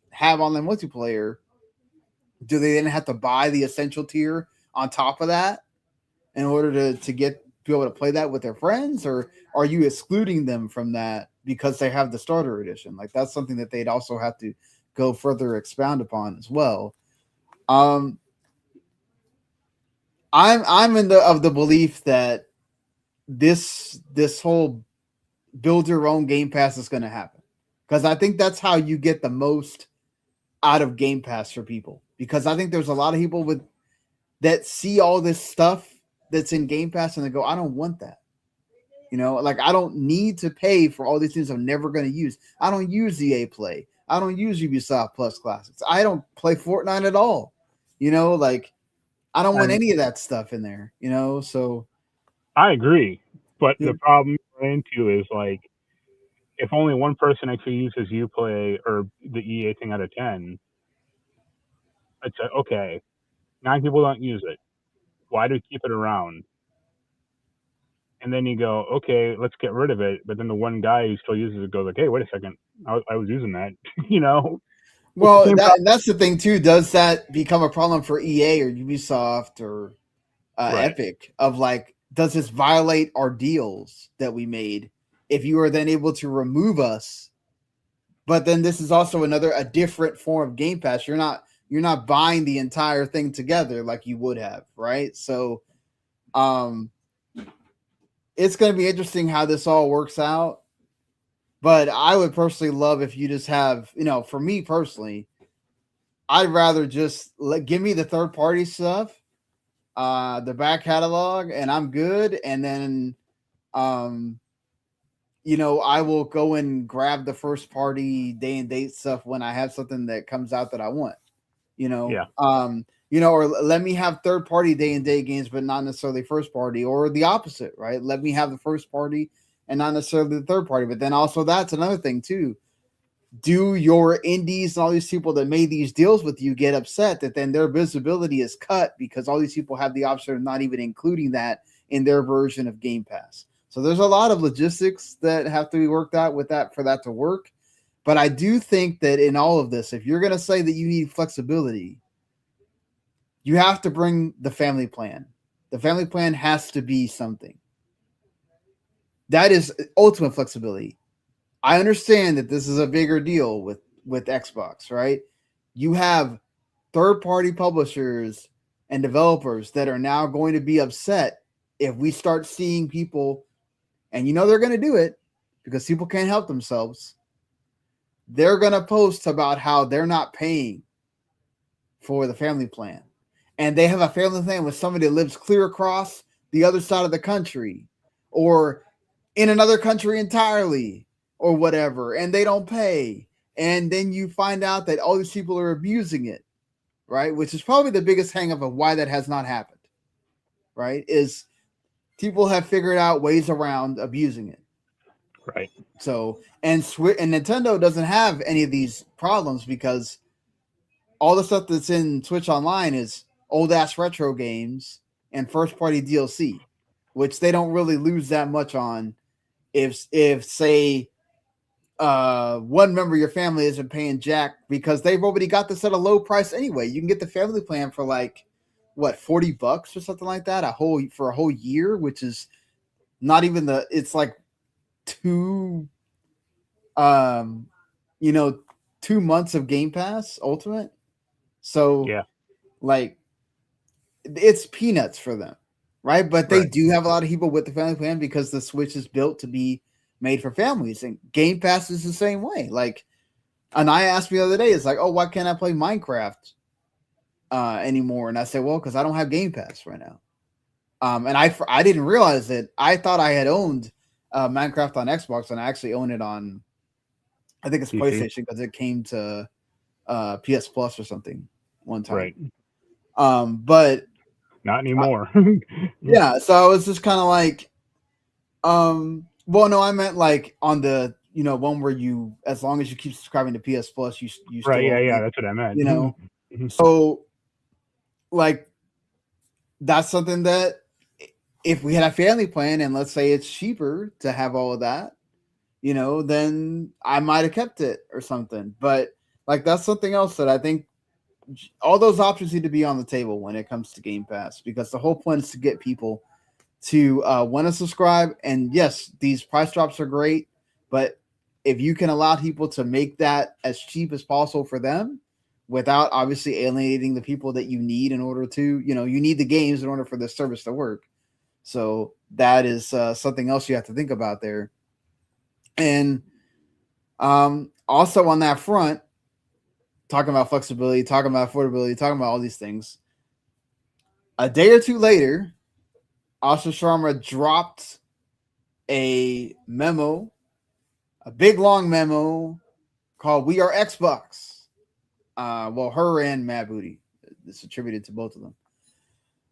have online multiplayer? Do they then have to buy the essential tier on top of that in order to be able to play that with their friends, or are you excluding them from that because they have the starter edition. Like that's something that they'd also have to go further expound upon as well. I'm in the belief that this whole build your own Game Pass is going to happen, because I think that's how you get the most out of Game Pass for people. Because I think there's a lot of people that see all this stuff that's in Game Pass and they go, I don't want that. You know, like I don't need to pay for all these things I'm never going to use. I don't use EA Play. I don't use Ubisoft Plus Classics. I don't play Fortnite at all. You know, like I don't want any of that stuff in there, you know, so. I agree. But the problem you run into is like, if only one person actually uses Uplay or the EA thing out of 10, it's okay, 9 people don't use it. Why do we keep it around? And then you go, okay, let's get rid of it. But then the one guy who still uses it goes like, hey, wait a second, I was using that, you know? Well, that's the thing too. Does that become a problem for EA or Ubisoft or Right. Epic of like, does this violate our deals that we made if you are then able to remove us? But then this is also a different form of Game Pass. You're not buying the entire thing together like you would have, right? So it's going to be interesting how this all works out. But I would personally love if you just have, you know, for me personally, I'd rather just give me the third party stuff, the back catalog, and I'm good. And then, you know, I will go and grab the first party day and date stuff when I have something that comes out that I want, you know? Yeah. You know, or let me have third party day and date games, but not necessarily first party, or the opposite, right? Let me have the first party and not necessarily the third party. But then also that's another thing too. Do your indies and all these people that made these deals with you get upset that then their visibility is cut because all these people have the option of not even including that in their version of Game Pass? So there's a lot of logistics that have to be worked out with that for that to work. But I do think that in all of this, if you're going to say that you need flexibility, you have to bring the family plan. The family plan has to be something. That is ultimate flexibility. I understand that this is a bigger deal with Xbox, right? You have third-party publishers and developers that are now going to be upset if we start seeing people, and you know they're going to do it because people can't help themselves. They're going to post about how they're not paying for the family plan. And they have a family plan with somebody that lives clear across the other side of the country or in another country entirely or whatever, and they don't pay. And then you find out that all these people are abusing it, right? Which is probably the biggest hang up of why that has not happened, right? Is people have figured out ways around abusing it. Right. So, and Nintendo doesn't have any of these problems because all the stuff that's in Switch Online is old ass retro games and first party DLC, which they don't really lose that much on. If say one member of your family isn't paying jack because they've already got this at a low price anyway. You can get the family plan for like what, $40 or something like that for a whole year, which is not even it's like 2 months of Game Pass Ultimate. So yeah, like it's peanuts for them, right? But they do have a lot of people with the family plan because the Switch is built to be made for families, and Game Pass is the same way. Like, and I asked me the other day, it's like, oh, why can't I play Minecraft anymore? And I said, well, because I don't have Game Pass right now. And I didn't realize that. I thought I had owned Minecraft on Xbox, and I actually own it on, I think it's PlayStation because it came to PS Plus or something one time. Right. But not anymore. Yeah, so I was just kind of like, well, no, I meant like on the, you know, one where you, as long as you keep subscribing to PS Plus, you right, still yeah, that's what I meant. You know, so like that's something that if we had a family plan and let's say it's cheaper to have all of that, you know, then I might have kept it or something. But like that's something else that I think all those options need to be on the table when it comes to Game Pass, because the whole point is to get people to want to subscribe. And yes, these price drops are great, but if you can allow people to make that as cheap as possible for them without obviously alienating the people that you need in order to, you need the games in order for the service to work. So that is something else you have to think about there. And also on that front, talking about flexibility, talking about affordability, talking about all these things, a day or two later, Asha Sharma dropped a memo, a big long memo called "We Are Xbox." Well, her and Mad Booty. It's attributed to both of them.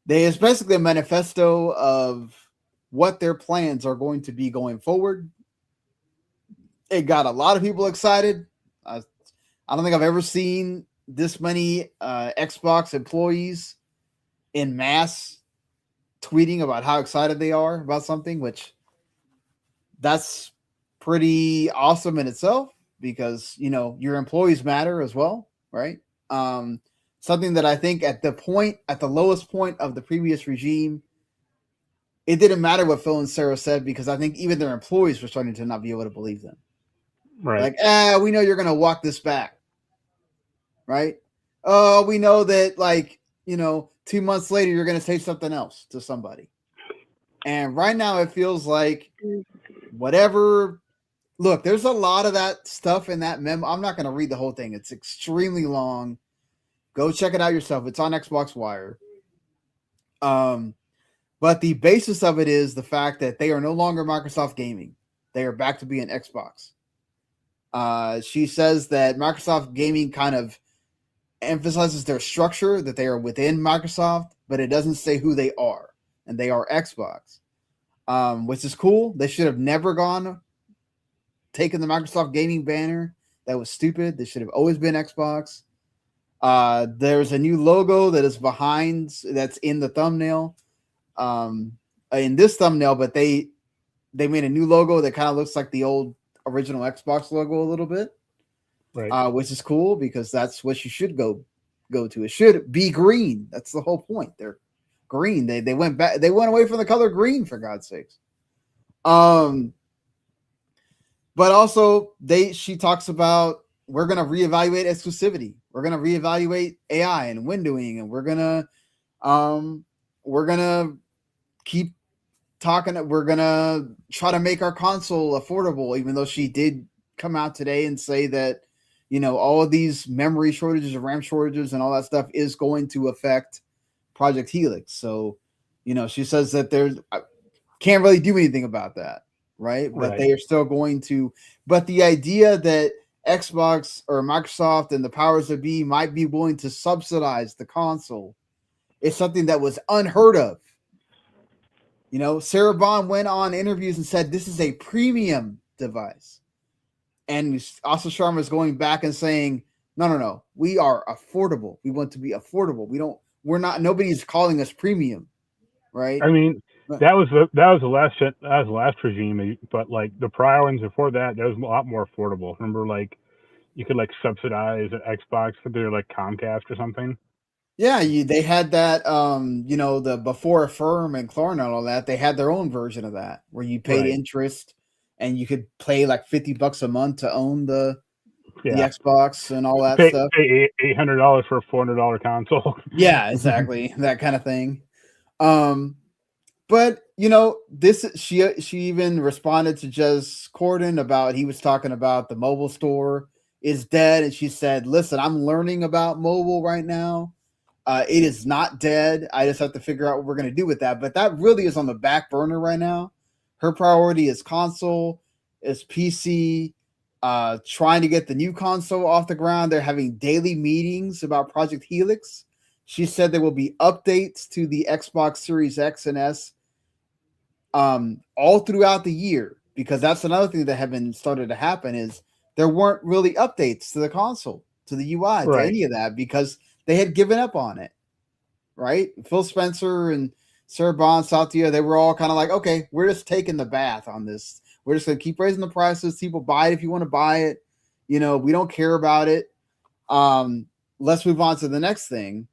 It's basically a manifesto of what their plans are going to be going forward. It got a lot of people excited. I don't think I've ever seen this many Xbox employees in mass tweeting about how excited they are about something, which that's pretty awesome in itself because, your employees matter as well, right? Something that I think at the lowest point of the previous regime, it didn't matter what Phil and Saros said because I think even their employees were starting to not be able to believe them. Right. Like, we know you're going to walk this back, right? Oh, we know that, 2 months later, you're going to say something else to somebody. And right now it feels like whatever. Look, there's a lot of that stuff in that memo. I'm not going to read the whole thing. It's extremely long. Go check it out yourself. It's on Xbox Wire. But the basis of it is the fact that they are no longer Microsoft Gaming. They are back to being Xbox. She says that Microsoft Gaming kind of emphasizes their structure, that they are within Microsoft, but it doesn't say who they are. And they are Xbox, which is cool. They should have never taken the Microsoft Gaming banner. That was stupid. They should have always been Xbox. There's a new logo that is that's in the thumbnail. In this thumbnail, but they made a new logo that kind of looks like the old original Xbox logo a little bit, right? Which is cool because that's what you should go to. It should be green. That's the whole point. They're green. They went back. They went away from the color green, for God's sakes. But also she talks about we're gonna reevaluate exclusivity. We're gonna reevaluate AI and windowing, and we're gonna keep talking. We're gonna try to make our console affordable, even though she did come out today and say that all of these memory shortages and RAM shortages and all that stuff is going to affect Project Helix. So she says that can't really do anything about that, right? But they are still going to. But the idea that Xbox or Microsoft and the powers that be might be willing to subsidize the console is something that was unheard of. Sarah Bond went on interviews and said this is a premium device. And Asha Sharma is going back and saying, no, we are affordable. We want to be affordable. Nobody's calling us premium, right? I mean, that was the last regime, but like the prior ones before that, was a lot more affordable. Remember, like you could subsidize an Xbox through like Comcast or something. Yeah, they had that, the before Affirm and Klarna and all that, they had their own version of that where you paid interest and you could pay like $50 a month to own the Xbox and all that stuff. Pay $800 for a $400 console. Yeah, exactly. That kind of thing. But she even responded to Jez Corden about, he was talking about the mobile store is dead. And she said, listen, I'm learning about mobile right now. It is not dead. I just have to figure out what we're going to do with that. But that really is on the back burner right now. Her priority is console, is PC, trying to get the new console off the ground. They're having daily meetings about Project Helix. She said there will be updates to the Xbox Series X and S all throughout the year, because that's another thing that had been started to happen is there weren't really updates to the console, to the UI, to any of that, because they had given up on it, right? Phil Spencer and Sarah Bond, Satya, they were all kind of like, okay, we're just taking the bath on this. We're just going to keep raising the prices. People buy it if you want to buy it. We don't care about it. Let's move on to the next thing.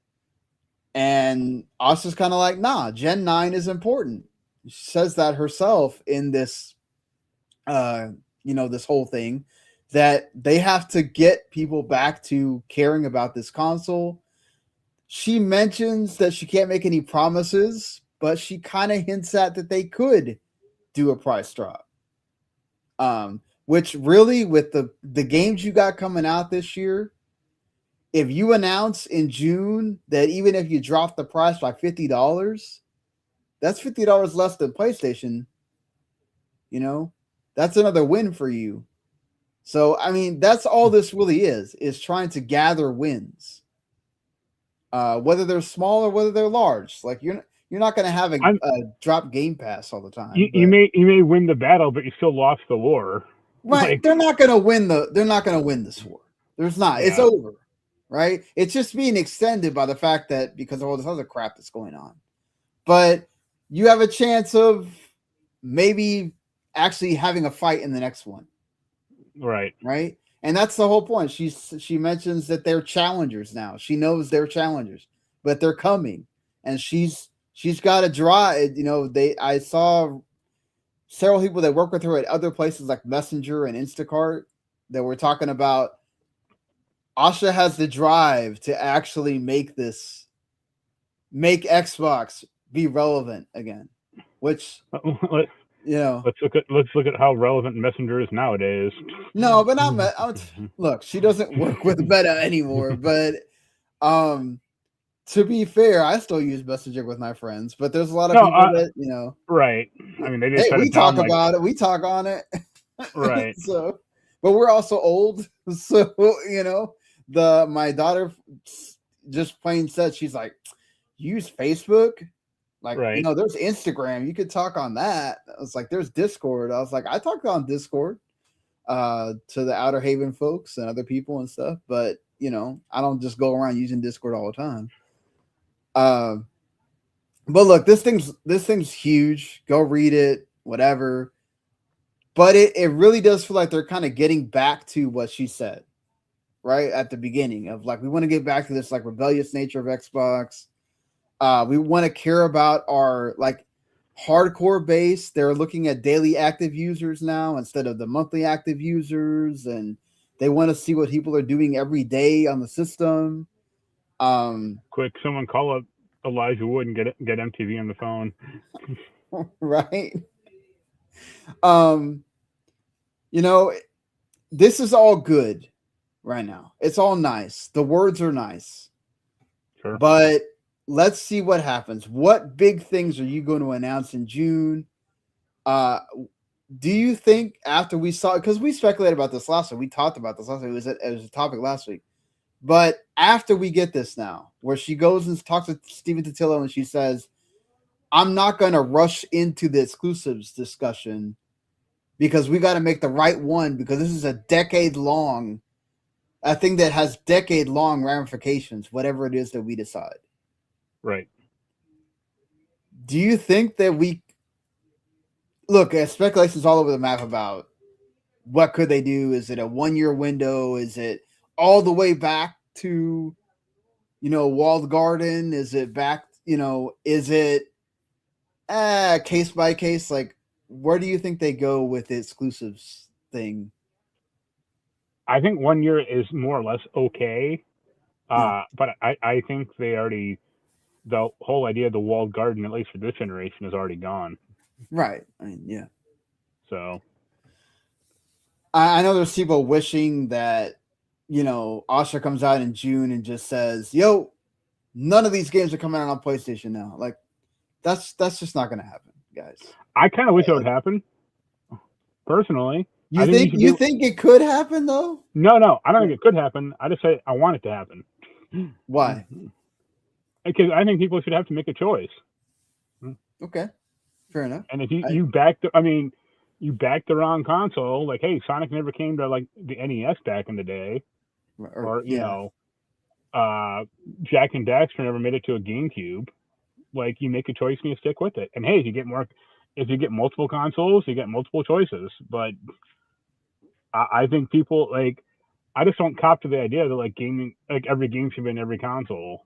And Asha's kind of like, nah, Gen 9 is important. She says that herself in this this whole thing, that they have to get people back to caring about this console. She mentions that she can't make any promises, but she kind of hints at that they could do a price drop. Which really, with the games you got coming out this year, if you announce in June that even if you drop the price by $50, that's $50 less than PlayStation. That's another win for you. So, I mean, that's all this really is trying to gather wins. Whether they're small or whether they're large. Like you're not going to have a drop Game Pass all the time. You may win the battle, but you still lost the war. Right. Like, they're not going to win this war. There's not. Yeah. It's over. Right? It's just being extended by the fact that because of all this other crap that's going on. But you have a chance of maybe actually having a fight in the next one. Right. Right? And that's the whole point. She mentions that they're challengers now. She knows they're challengers, but they're coming. And she's got to drive. I saw several people that work with her at other places like Messenger and Instacart that were talking about Asha has the drive to actually make Xbox be relevant again, which let's look at how relevant Messenger is nowadays. No, but not look. She doesn't work with Meta anymore. But to be fair, I still use Messenger with my friends. But there's a lot of people that Right. I mean, they just we talk about it. We talk on it. Right. So, but we're also old. So my daughter just plain said, she's like, use Facebook. Like, right. There's Instagram. You could talk on that. I was like, there's Discord. I was like, I talked on Discord to the Outer Haven folks and other people and stuff. But, I don't just go around using Discord all the time. But look, this thing's huge. Go read it, whatever. But it really does feel like they're kind of getting back to what she said, right? At the beginning of like, we want to get back to this like rebellious nature of Xbox. We want to care about our like hardcore base. They're looking at daily active users now instead of the monthly active users, and they want to see what people are doing every day on the system. Quick, someone call up Elijah Wood and get MTV on the phone. Right. This is all good right now. It's all nice. The words are nice. Sure. But let's see what happens. What big things are you going to announce in June? Do you think after we saw, because we speculated about this last week, we talked about this last week, it was a topic last week. But after we get this now, where she goes and talks to Stephen Totillo and she says, I'm not going to rush into the exclusives discussion because we got to make the right one, because this is a thing that has decade-long ramifications, whatever it is that we decide. Right. Do you think that look, speculations all over the map about what could they do? Is it a 1-year window? Is it all the way back to, walled garden? Is it back, is it case by case? Like, where do you think they go with the exclusives thing? I think 1 year is more or less okay. But I think the whole idea of the walled garden, at least for this generation, is already gone. Right. I mean, yeah. So I know there's people wishing that, Asha comes out in June and just says, yo, none of these games are coming out on PlayStation now. Like, that's just not going to happen, guys. I kind of wish it would happen, personally. You think it could happen, though? No, I don't think it could happen. I just say I want it to happen. Why? Because I think people should have to make a choice. Okay, fair enough. And if you back the wrong console, like, hey, Sonic never came to like the NES back in the day, or Jack and Daxter never made it to a GameCube. Like, you make a choice and you stick with it. And hey, if you get multiple consoles, you get multiple choices. But I think people like, I just don't cop to the idea that like gaming, like every game should be in every console.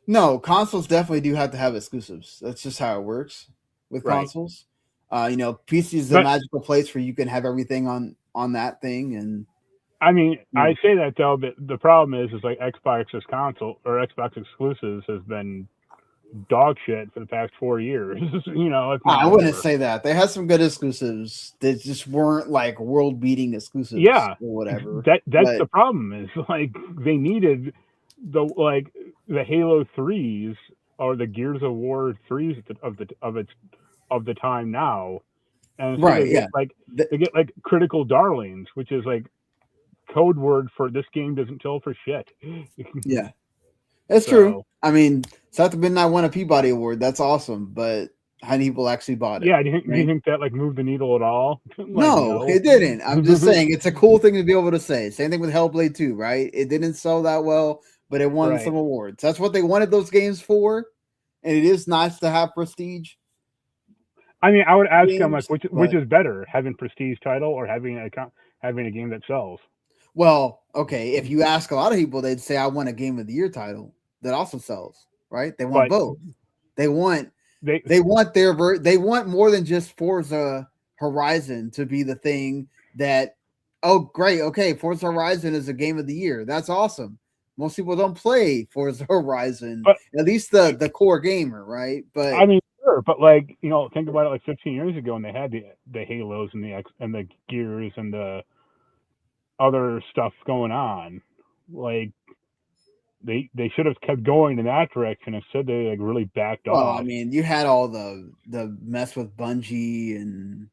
No, consoles definitely do have to have exclusives. That's just how it works with consoles. PC is the magical place where you can have everything on that thing. And I mean, I say that though, but the problem is like Xbox's console or Xbox exclusives has been dog shit for the past 4 years. If not I wouldn't more. say that. They had some good exclusives. They just weren't like world beating exclusives. Yeah, or whatever. That's the problem. Is like they needed the Halo 3s or the Gears of War 3s of the time now, and so right? Yeah, they get like critical darlings, which is like code word for this game doesn't tell for shit. Yeah, that's true. I mean, South of Midnight won a Peabody Award. That's awesome, but how many people actually bought it? Yeah, do you think that like moved the needle at all? No, it didn't. I'm just saying it's a cool thing to be able to say. Same thing with Hellblade 2, right? It didn't sell that well, but it won some awards. That's what they wanted those games for, and it is nice to have prestige. I mean, I would ask them like, which is better, having prestige title or having a game that sells? Well, okay, if you ask a lot of people, they'd say I want a Game of the Year title that also sells, right? They want both. They want they want more than just Forza Horizon to be the thing that, oh great, okay, Forza Horizon is a Game of the Year. That's awesome. Most people don't play Forza Horizon, at least the core gamer, right? But I mean, sure, but like think about it, like 15 years ago, when they had the Halos and the Gears and the other stuff going on, like they should have kept going in that direction. Instead, they like really backed off. I mean, you had all the mess with Bungie and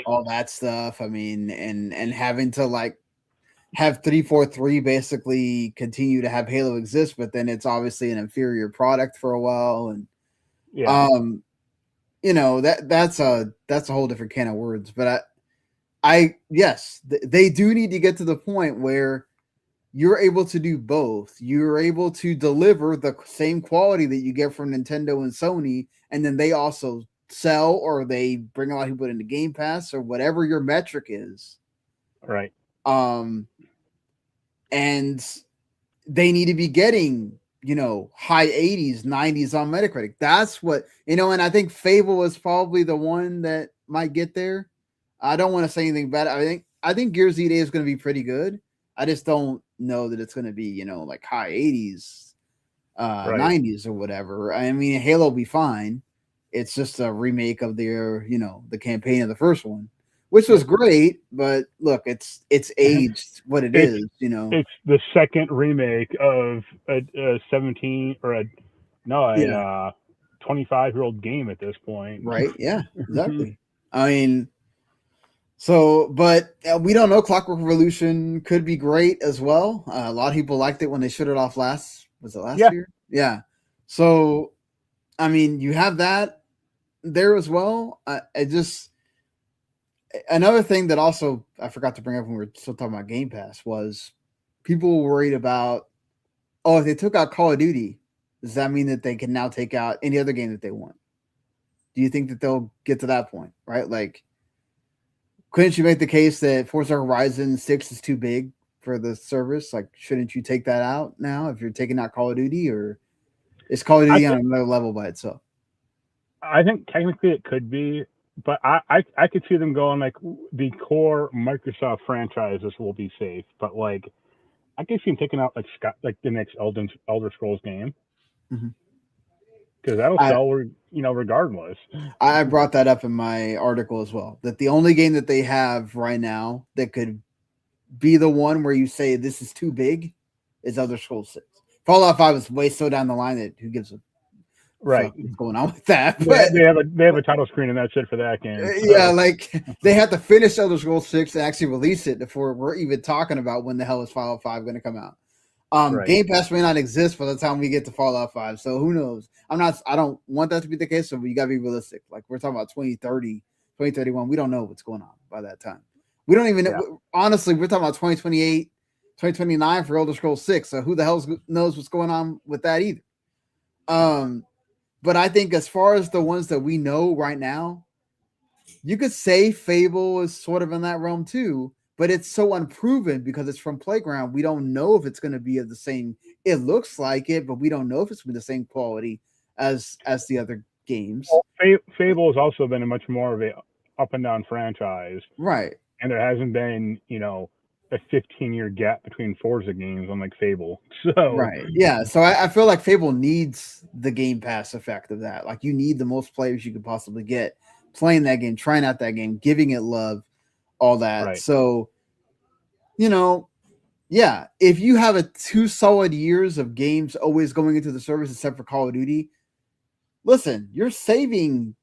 all that stuff. I mean, and having to like have 343 basically continue to have Halo exist, but then it's obviously an inferior product for a while, and that's a whole different can of words. But yes, they do need to get to the point where you're able to do both. You're able to deliver the same quality that you get from Nintendo and Sony, and then they also sell or they bring a lot of people into Game Pass or whatever your metric is. Right. And they need to be getting, high 80s, 90s on Metacritic. That's what, and I think Fable is probably the one that might get there. I don't want to say anything bad. I think Gears of 8 is going to be pretty good. I just don't know that it's going to be, like high 80s, 90s or whatever. I mean, Halo will be fine. It's just a remake of their, the campaign of the first one, which was great. But look, it's aged what it is. It's the second remake of a 17 or a 25-year-old game at this point. Right? Yeah, exactly. I mean. So, but we don't know. Clockwork Revolution could be great as well. A lot of people liked it when they shut it off last year? Yeah. So, I mean, you have that there as well. Another thing that also I forgot to bring up when we were still talking about Game Pass was people were worried about, if they took out Call of Duty, does that mean that they can now take out any other game that they want? Do you think that they'll get to that point, right? Like, couldn't you make the case that Forza Horizon 6 is too big for the service? Like, shouldn't you take that out now if you're taking out Call of Duty, or is Call of Duty on another level by itself? I think technically it could be, but I could see them going like the core Microsoft franchises will be safe, but like I could see them taking out like the next Elder Scrolls game. Mm-hmm. Because that'll sell, regardless. I brought that up in my article as well, that the only game that they have right now that could be the one where you say this is too big is Elder Scrolls 6. Fallout 5 is way so down the line that who gives a fuck what's going on with that? But they have a title screen and that's it for that game. So. Yeah, like they have to finish Elder Scrolls 6 and actually release it before we're even talking about when the hell is Fallout 5 going to come out. Game Pass may not exist by the time we get to Fallout 5, so who knows? I don't want that to be the case, so you got to be realistic. Like, we're talking about 2030, 2031. We don't know what's going on by that time. We don't even know. Honestly, we're talking about 2028, 2029 for Elder Scrolls 6, so who the hell knows what's going on with that either. But I think as far as the ones that we know right now, you could say Fable is sort of in that realm too, but it's so unproven because it's from Playground. We don't know if it's going to be of the same. It looks like it, but we don't know if it's going to be the same quality as the other games. Fable has also been a much more of a up and down franchise, Right. and there hasn't been, a 15-year gap between Forza games unlike Fable. So Right. Yeah. So I feel like Fable needs the Game Pass effect of that. Like you need the most players you could possibly get playing that game, trying out that game, giving it love, all that. Right. So, yeah, if you have 2 solid years of games always going into the service except for Call of Duty, listen, you're saving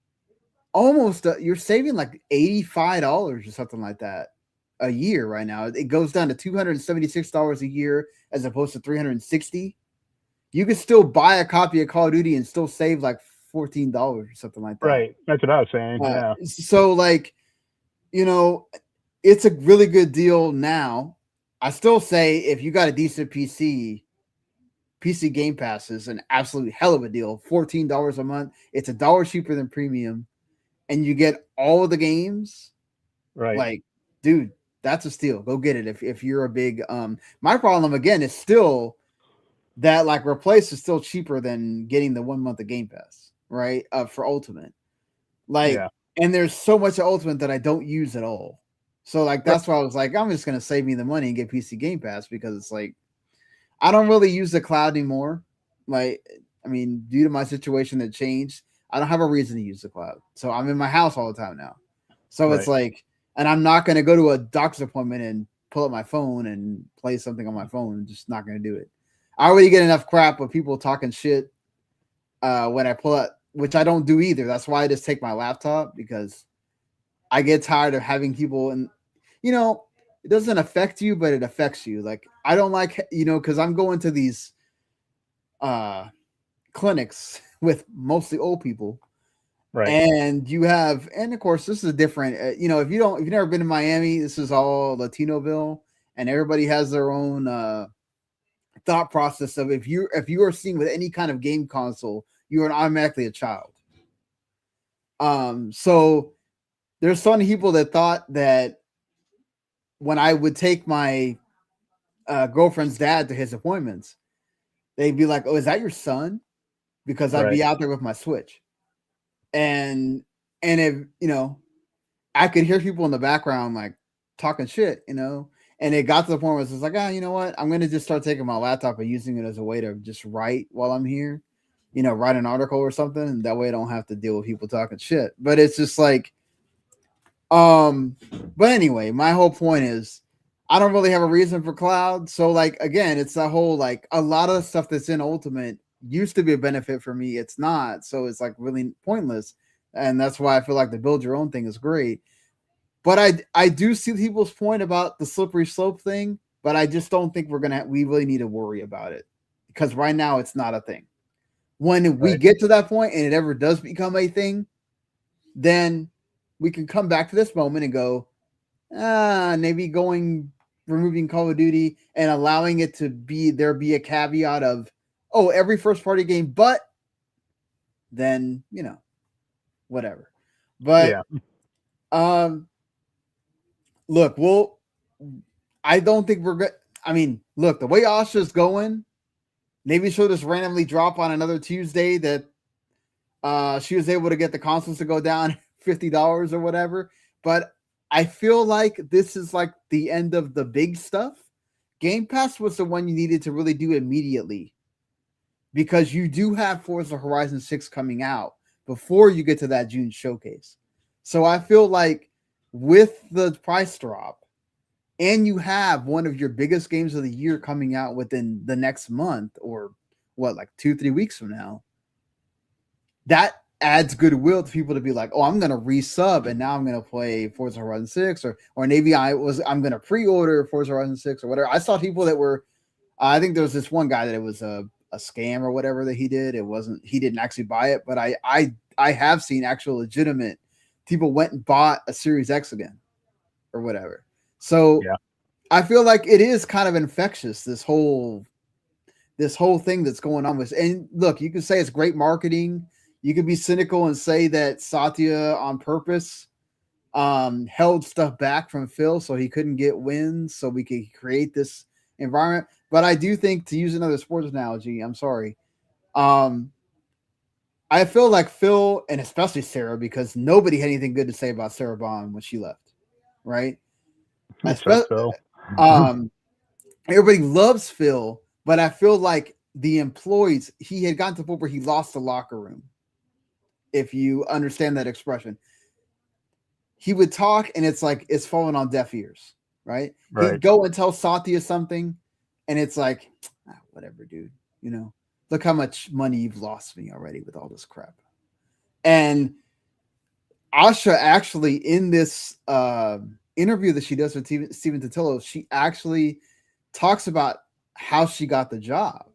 you're saving like $85 or something like that a year right now. It goes down to $276 a year as opposed to $360. You could still buy a copy of Call of Duty and still save like $14 or something like that. Right. That's what I was saying. Yeah. So like, it's a really good deal now. I still say if you got a decent PC Game Pass is an absolute hell of a deal. $14 a month. It's $1 cheaper than premium, and you get all of the games. Right. Like, dude, that's a steal. Go get it if you're a big my problem again is still that like Replace is still cheaper than getting the 1 month of Game Pass, right? For Ultimate. Like, and there's so much of Ultimate that I don't use at all. So like that's why I was like, I'm just gonna save me the money and get PC Game Pass because it's like I don't really use the cloud anymore. Like, I mean, due to my situation that changed, I don't have a reason to use the cloud. So I'm in my house all the time now. So it's like, and I'm not gonna go to a doctor's appointment and pull up my phone and play something on my phone. I'm just not gonna do it. I already get enough crap of people talking shit when I pull up, which I don't do either. That's why I just take my laptop because I get tired of having people and it doesn't affect you, but it affects you. Like I don't like, because I'm going to these clinics with mostly old people. Right. And and of course, this is different. If you've never been to Miami, this is all Latinoville, and everybody has their own thought process of if you are seen with any kind of game console, you are automatically a child. So there's some people that thought that when I would take my girlfriend's dad to his appointments, they'd be like, "Oh, is that your son?" Because I'd be out there with my Switch, and if I could hear people in the background like talking shit, and it got to the point where it's like, you know what? I'm gonna just start taking my laptop and using it as a way to just write while I'm here, write an article or something, and that way I don't have to deal with people talking shit. But it's just like, but anyway, my whole point is I don't really have a reason for cloud. So like, again, it's the whole, like a lot of the stuff that's in Ultimate used to be a benefit for me. It's not. So it's like really pointless. And that's why I feel like the build your own thing is great. But I do see people's point about the slippery slope thing, but I just don't think we really need to worry about it because right now it's not a thing. When we get to that point and it ever does become a thing, then we can come back to this moment and go, maybe removing Call of Duty and allowing it to be a caveat of, every first party game, but then, whatever. But look, I don't think we're good. I mean, look, the way Asha's going, maybe she'll just randomly drop on another Tuesday that she was able to get the consoles to go down $50 or whatever. But I feel like this is like the end of the big stuff. Game Pass was the one you needed to really do immediately because you do have Forza Horizon 6 coming out before you get to that June showcase. So I feel like with the price drop and you have one of your biggest games of the year coming out within the next month or like 2-3 weeks from now, that adds goodwill to people to be like, I'm going to resub and now I'm going to play Forza Horizon 6 or maybe I'm going to pre-order Forza Horizon 6 or whatever. I saw people that were, I think there was this one guy that it was a scam or whatever that he did. He didn't actually buy it, but I have seen actual legitimate people went and bought a Series X again or whatever. So I feel like it is kind of infectious, this whole thing that's going on with, and look, you can say it's great marketing. You could be cynical and say that Satya on purpose held stuff back from Phil so he couldn't get wins so we could create this environment. But I do think, to use another sports analogy, I'm sorry, I feel like Phil, and especially Sarah, because nobody had anything good to say about Sarah Bond when she left, right? Phil. Everybody loves Phil, but I feel like the employees, he had gotten to the point where he lost the locker room. If you understand that expression, he would talk and it's like it's falling on deaf ears, right? He'd go and tell Satya something, and it's like, whatever, dude. You know, look how much money you've lost me already with all this crap. And Asha actually, in this interview that she does with Stephen Totillo, she actually talks about how she got the job.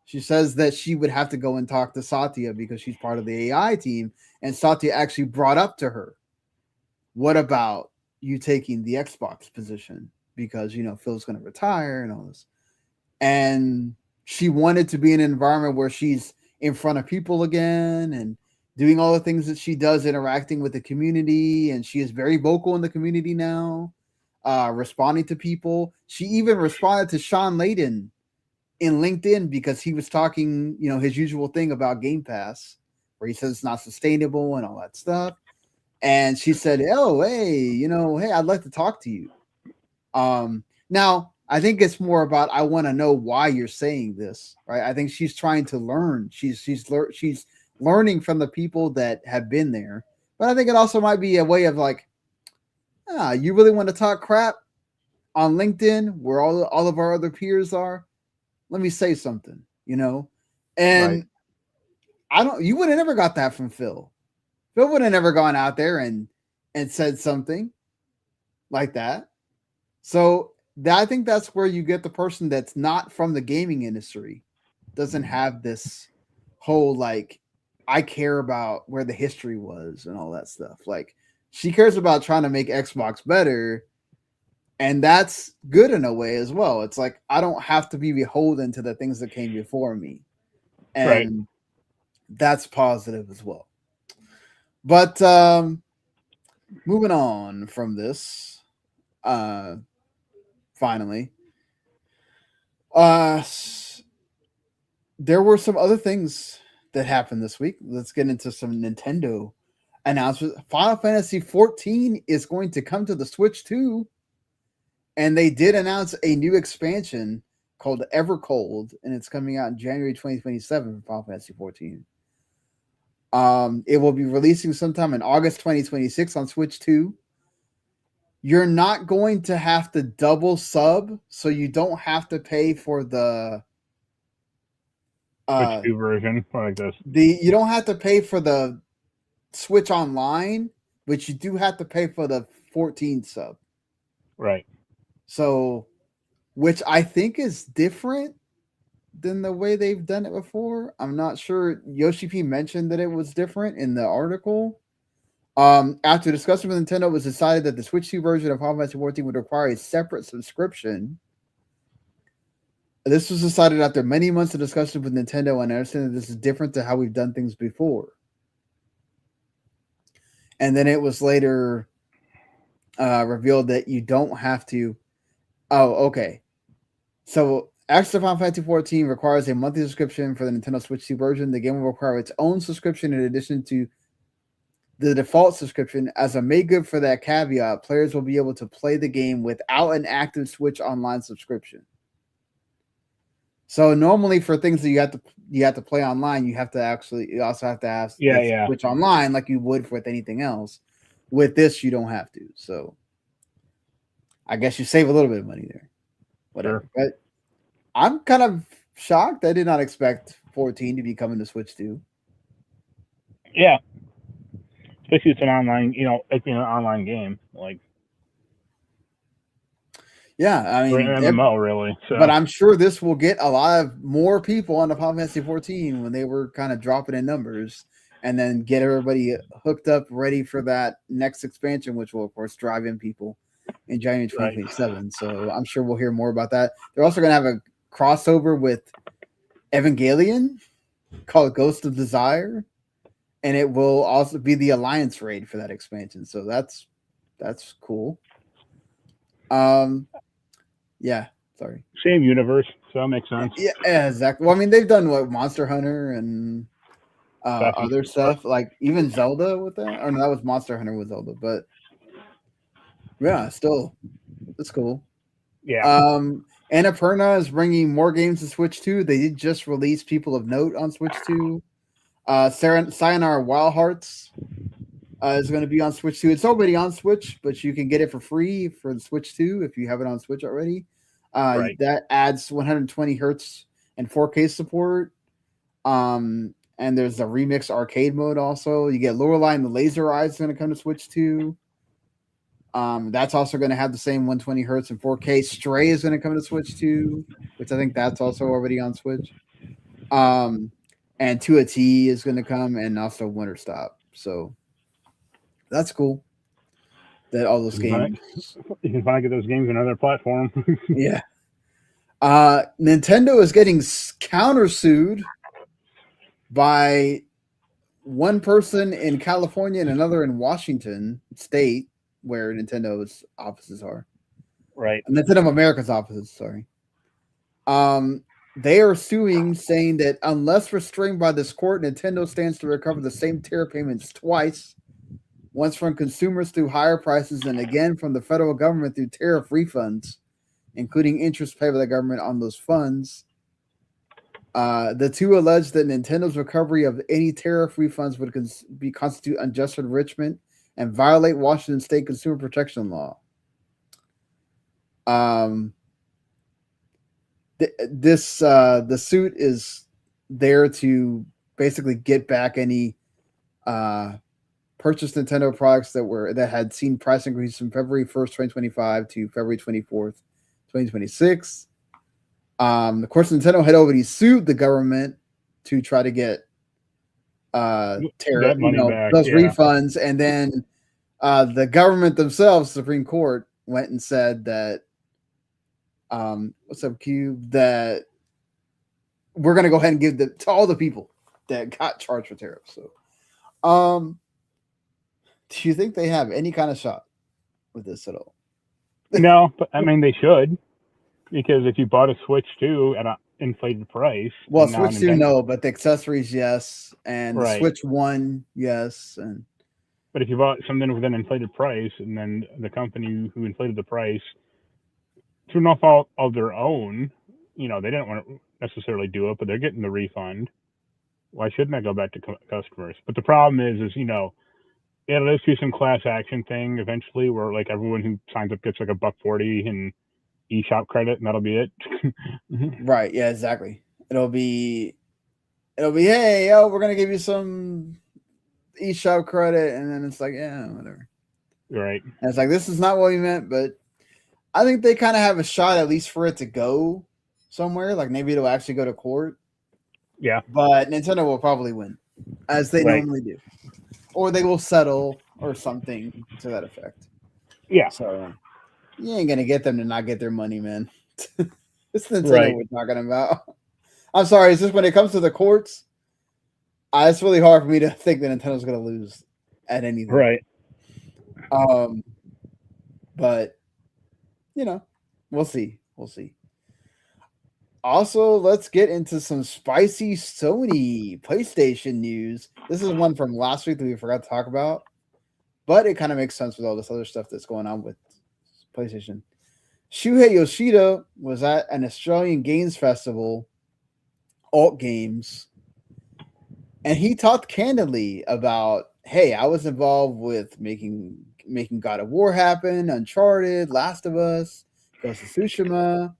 She says that she would have to go and talk to Satya because she's part of the AI team, and Satya actually brought up to her, what about you taking the Xbox position? Because, you know, Phil's going to retire and all this. And she wanted to be in an environment where she's in front of people again and doing all the things that she does, interacting with the community. And she is very vocal in the community now, responding to people. She even responded to Sean Layden in LinkedIn because he was talking, you know, his usual thing about Game Pass, where he says it's not sustainable and all that stuff. And she said, "Oh, hey, you know, hey, I'd like to talk to you." Now, I think it's more about I want to know why you're saying this, right? I think she's trying to learn. She's learning from the people that have been there. But I think it also might be a way of like, you really want to talk crap on LinkedIn where all of our other peers are? Let me say something, you know? And you would have never got that from Phil. Phil would have never gone out there and said something like that. So I think that's where you get the person that's not from the gaming industry, doesn't have this whole like, I care about where the history was and all that stuff. Like, she cares about trying to make Xbox better, and that's good in a way as well. It's like, I don't have to be beholden to the things that came before me, and that's positive as well. But moving on from this, finally, there were some other things that happened this week. Let's get into some Nintendo announcements. Final Fantasy 14 is going to come to the Switch too, and they did announce a new expansion called EverCold, and it's coming out in January 2027 for Final Fantasy 14. It will be releasing sometime in August 2026 on Switch 2. You're not going to have to double sub, so you don't have to pay for the Switch 2 version like this. You don't have to pay for the Switch Online, but you do have to pay for the 14 sub. Right. So, which I think is different than the way they've done it before. I'm not sure. Yoshi P mentioned that it was different in the article. After discussion with Nintendo, it was decided that the Switch 2 version of Final Fantasy 14 would require a separate subscription. This was decided after many months of discussion with Nintendo, and I understand that this is different to how we've done things before. And then it was later revealed that you don't have to. Oh, okay. So, Extra Final Fantasy 14 requires a monthly subscription for the Nintendo Switch 2 version. The game will require its own subscription in addition to the default subscription. As a make good for that caveat, players will be able to play the game without an active Switch Online subscription. So normally for things that you have to play online, you also have to have Switch Online like you would with anything else. With this, you don't have to. So I guess you save a little bit of money there. Whatever. Sure. But I'm kind of shocked. I did not expect 14 to be coming to Switch 2. Yeah. Especially it's an online, it's being an online game. Like, yeah, I mean, an MMO really. So. But I'm sure this will get a lot of more people on the Final Fantasy 14 when they were kind of dropping in numbers, and then get everybody hooked up, ready for that next expansion, which will of course drive in people in January 2027. Right. So I'm sure we'll hear more about that. They're also going to have a crossover with Evangelion called Ghost of Desire, and it will also be the Alliance raid for that expansion. So that's cool. Yeah, sorry. Same universe, so that makes sense. Yeah, exactly. Well, I mean, they've done Monster Hunter and other stuff, like even Zelda with that. Or no, that was Monster Hunter with Zelda, but yeah, still, it's cool. Yeah. Annapurna is bringing more games to Switch 2. They did just release People of Note on Switch 2. Sayonara Wild Hearts is going to be on Switch 2. It's already on Switch, but you can get it for free for the Switch 2 if you have it on Switch already. Right. That adds 120 hertz and 4K support. And there's a remix arcade mode also. You get Lorelei and the Laser Eyes going to come to Switch 2. That's also going to have the same 120 hertz and 4K. Stray is going to come to Switch 2, which I think that's also already on Switch. And 2AT is going to come, and also Winter Stop. So that's cool. That all those games. You can finally get those games on another platform. Yeah. Nintendo is getting countersued by one person in California and another in Washington State, where Nintendo's offices are. Right. Nintendo of America's offices, sorry. They are suing, saying that unless restrained by this court, Nintendo stands to recover the same tariff payments twice, once from consumers through higher prices and again from the federal government through tariff refunds, including interest paid by the government on those funds. The two allege that Nintendo's recovery of any tariff refunds would constitute unjust enrichment and violate Washington State consumer protection law. The suit is there to basically get back any purchased Nintendo products that had seen price increases from February 1st, 2025 to February 24th, 2026. Of course, Nintendo had already sued the government to try to get tariff, back, those refunds, and then the government themselves, Supreme Court, went and said that what's up, Cube? That we're going to go ahead and give to all the people that got charged for tariffs. So, do you think they have any kind of shot with this at all? No, but I mean, they should. Because if you bought a Switch 2 at an inflated price... Well, Switch 2, no, but the accessories, yes. And the right. Switch 1, yes. But if you bought something with an inflated price, and then the company who inflated the price, through no fault of their own, they didn't want to necessarily do it, but they're getting the refund. Why shouldn't that go back to customers? But the problem is it'll just be some class action thing eventually where, like, everyone who signs up gets, like, $1.40 and eShop credit, and that'll be it. Right, yeah, exactly. It'll be hey, we're gonna give you some eShop credit, and then it's like, yeah, whatever. Right. And it's like, this is not what we meant, but I think they kind of have a shot at least for it to go somewhere. Like maybe it'll actually go to court. Yeah. But Nintendo will probably win, as they normally do. Or they will settle or something to that effect. Yeah. So you ain't gonna get them to not get their money, man. It's Nintendo we're talking about. I'm sorry, it's just when it comes to the courts, it's really hard for me to think that Nintendo's gonna lose at anything. Right. But we'll see. We'll see. Also, let's get into some spicy Sony PlayStation news. This is one from last week that we forgot to talk about, but it kind of makes sense with all this other stuff that's going on with PlayStation. Shuhei Yoshida was at an Australian Games Festival, Alt Games, and he talked candidly about, hey, I was involved with making God of War happen, Uncharted, Last of Us, Ghost of Tsushima.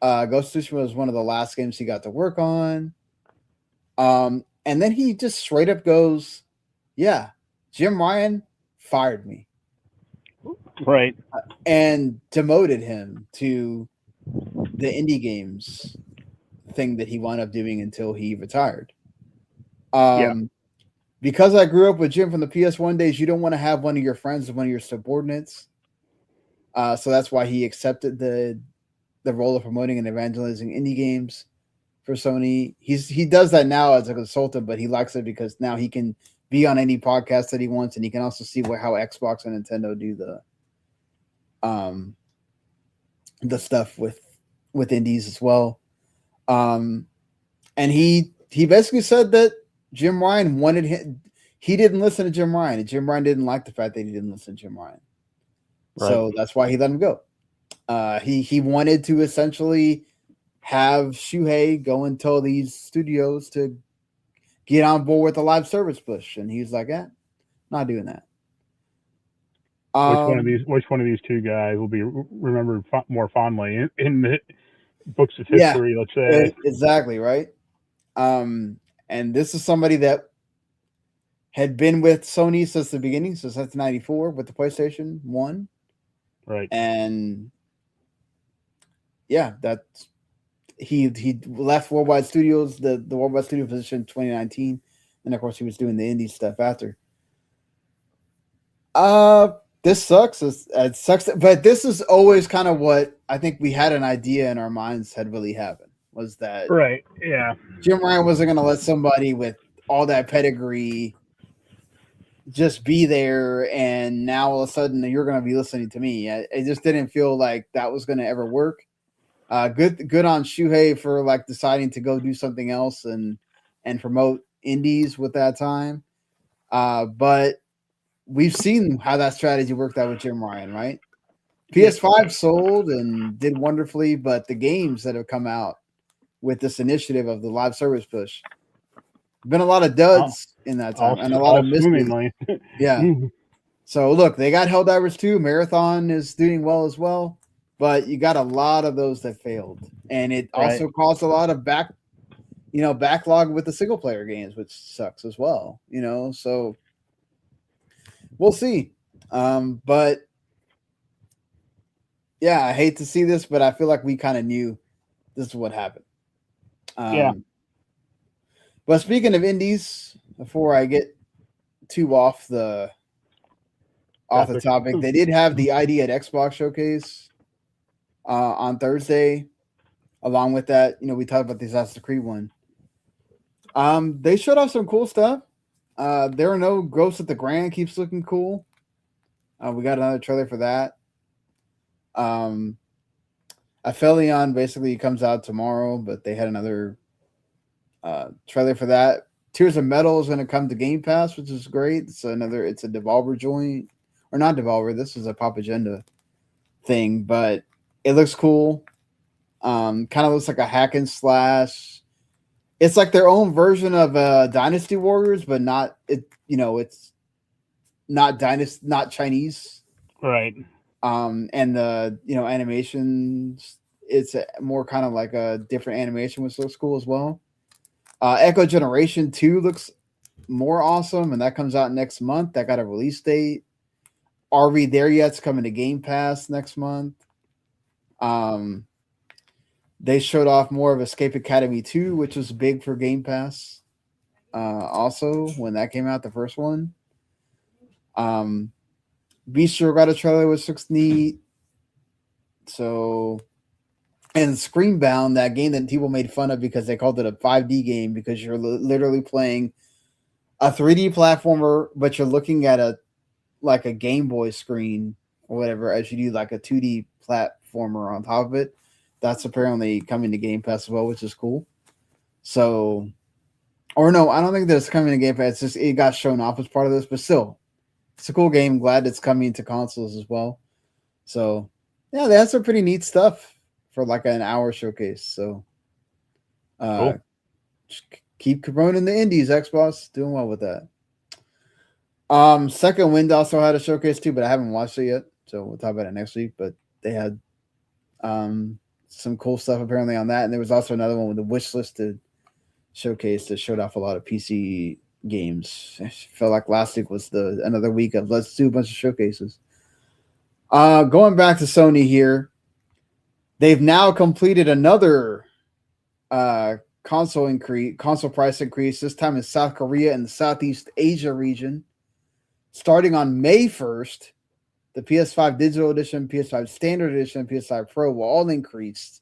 Ghost of Tsushima was one of the last games he got to work on. And then he just straight up goes, yeah, Jim Ryan fired me. Right. And demoted him to the indie games thing that he wound up doing until he retired. Because I grew up with Jim from the PS1 days, you don't want to have one of your friends as one of your subordinates. So that's why he accepted the role of promoting and evangelizing indie games for Sony. He does that now as a consultant, but he likes it because now he can be on any podcast that he wants, and he can also see how Xbox and Nintendo do the stuff with indies as well. And he basically said that Jim Ryan wanted him. He didn't listen to Jim Ryan, and Jim Ryan didn't like the fact that he didn't listen to Jim Ryan. Right. So that's why he let him go. He wanted to essentially have Shuhei go and tell these studios to get on board with the live service push, and he's like, "Yeah, not doing that." Which one of these two guys will be remembered more fondly in the books of history? Let's say exactly right. And this is somebody that had been with Sony since the beginning, since 1994 with the PlayStation 1. Right. And yeah, that's he left Worldwide Studios, the Worldwide Studio position in 2019. And of course he was doing the indie stuff after. This sucks. It sucks, but this is always kind of what I think we had an idea in our minds had really happened, was that right. Yeah. Jim Ryan wasn't going to let somebody with all that pedigree just be there, and now all of a sudden you're going to be listening to me. It just didn't feel like that was going to ever work. Good on Shuhei for like deciding to go do something else and promote indies with that time. But we've seen how that strategy worked out with Jim Ryan, right? PS5 sold and did wonderfully, but the games that have come out with this initiative of the live service push, been a lot of duds in that time, and a lot of misses. Yeah. So look, they got Helldivers 2. Marathon is doing well as well, but you got a lot of those that failed, and it also caused a lot of backlog with the single player games, which sucks as well. So we'll see. But yeah, I hate to see this, but I feel like we kind of knew this is what happened. Yeah. But speaking of indies, before I get too off the topic, they did have the ID at Xbox showcase on Thursday. Along with that, we talked about the Assassin's Creed one. They showed off some cool stuff. There Are No Ghosts at the Grand keeps looking cool. We got another trailer for that. Aphelion basically comes out tomorrow, but they had another trailer for that. Tears of Metal is going to come to Game Pass, which is great. It's a Devolver joint, or not Devolver. This is a Pop Agenda thing, but it looks cool. Kind of looks like a hack and slash. It's like their own version of Dynasty Warriors, but not it. It's not not Chinese, right? And the animations, it's more kind of like a different animation, which looks cool as well. Echo Generation 2 looks more awesome, and that comes out next month. That got a release date. Are We There Yet? It's coming to Game Pass next month. They showed off more of Escape Academy 2, which was big for Game Pass. Also, when that came out, the first one. Bistro got a trailer, which looks neat. So, and Screenbound, that game that people made fun of because they called it a 5D game, because you're literally playing a 3D platformer, but you're looking at a Game Boy screen or whatever as you do like a 2D platformer on top of it. That's apparently coming to Game Pass as well, which is cool. So, or no, I don't think that it's coming to Game Pass. It's just it got shown off as part of this, but still, it's a cool game. Glad it's coming to consoles as well. So, yeah, that's some pretty neat stuff for like an hour showcase. So, cool. Keep promoting the indies, Xbox. Doing well with that. Second Wind also had a showcase too, but I haven't watched it yet. So we'll talk about it next week. But they had some cool stuff apparently on that. And there was also another one with the wish listed showcase that showed off a lot of PC games. I felt like last week was another week of let's do a bunch of showcases. Going back to Sony here, they've now completed another console price increase, this time in South Korea and the Southeast Asia region. Starting on May 1st, the PS5 Digital Edition, PS5 Standard Edition, PS5 Pro will all increase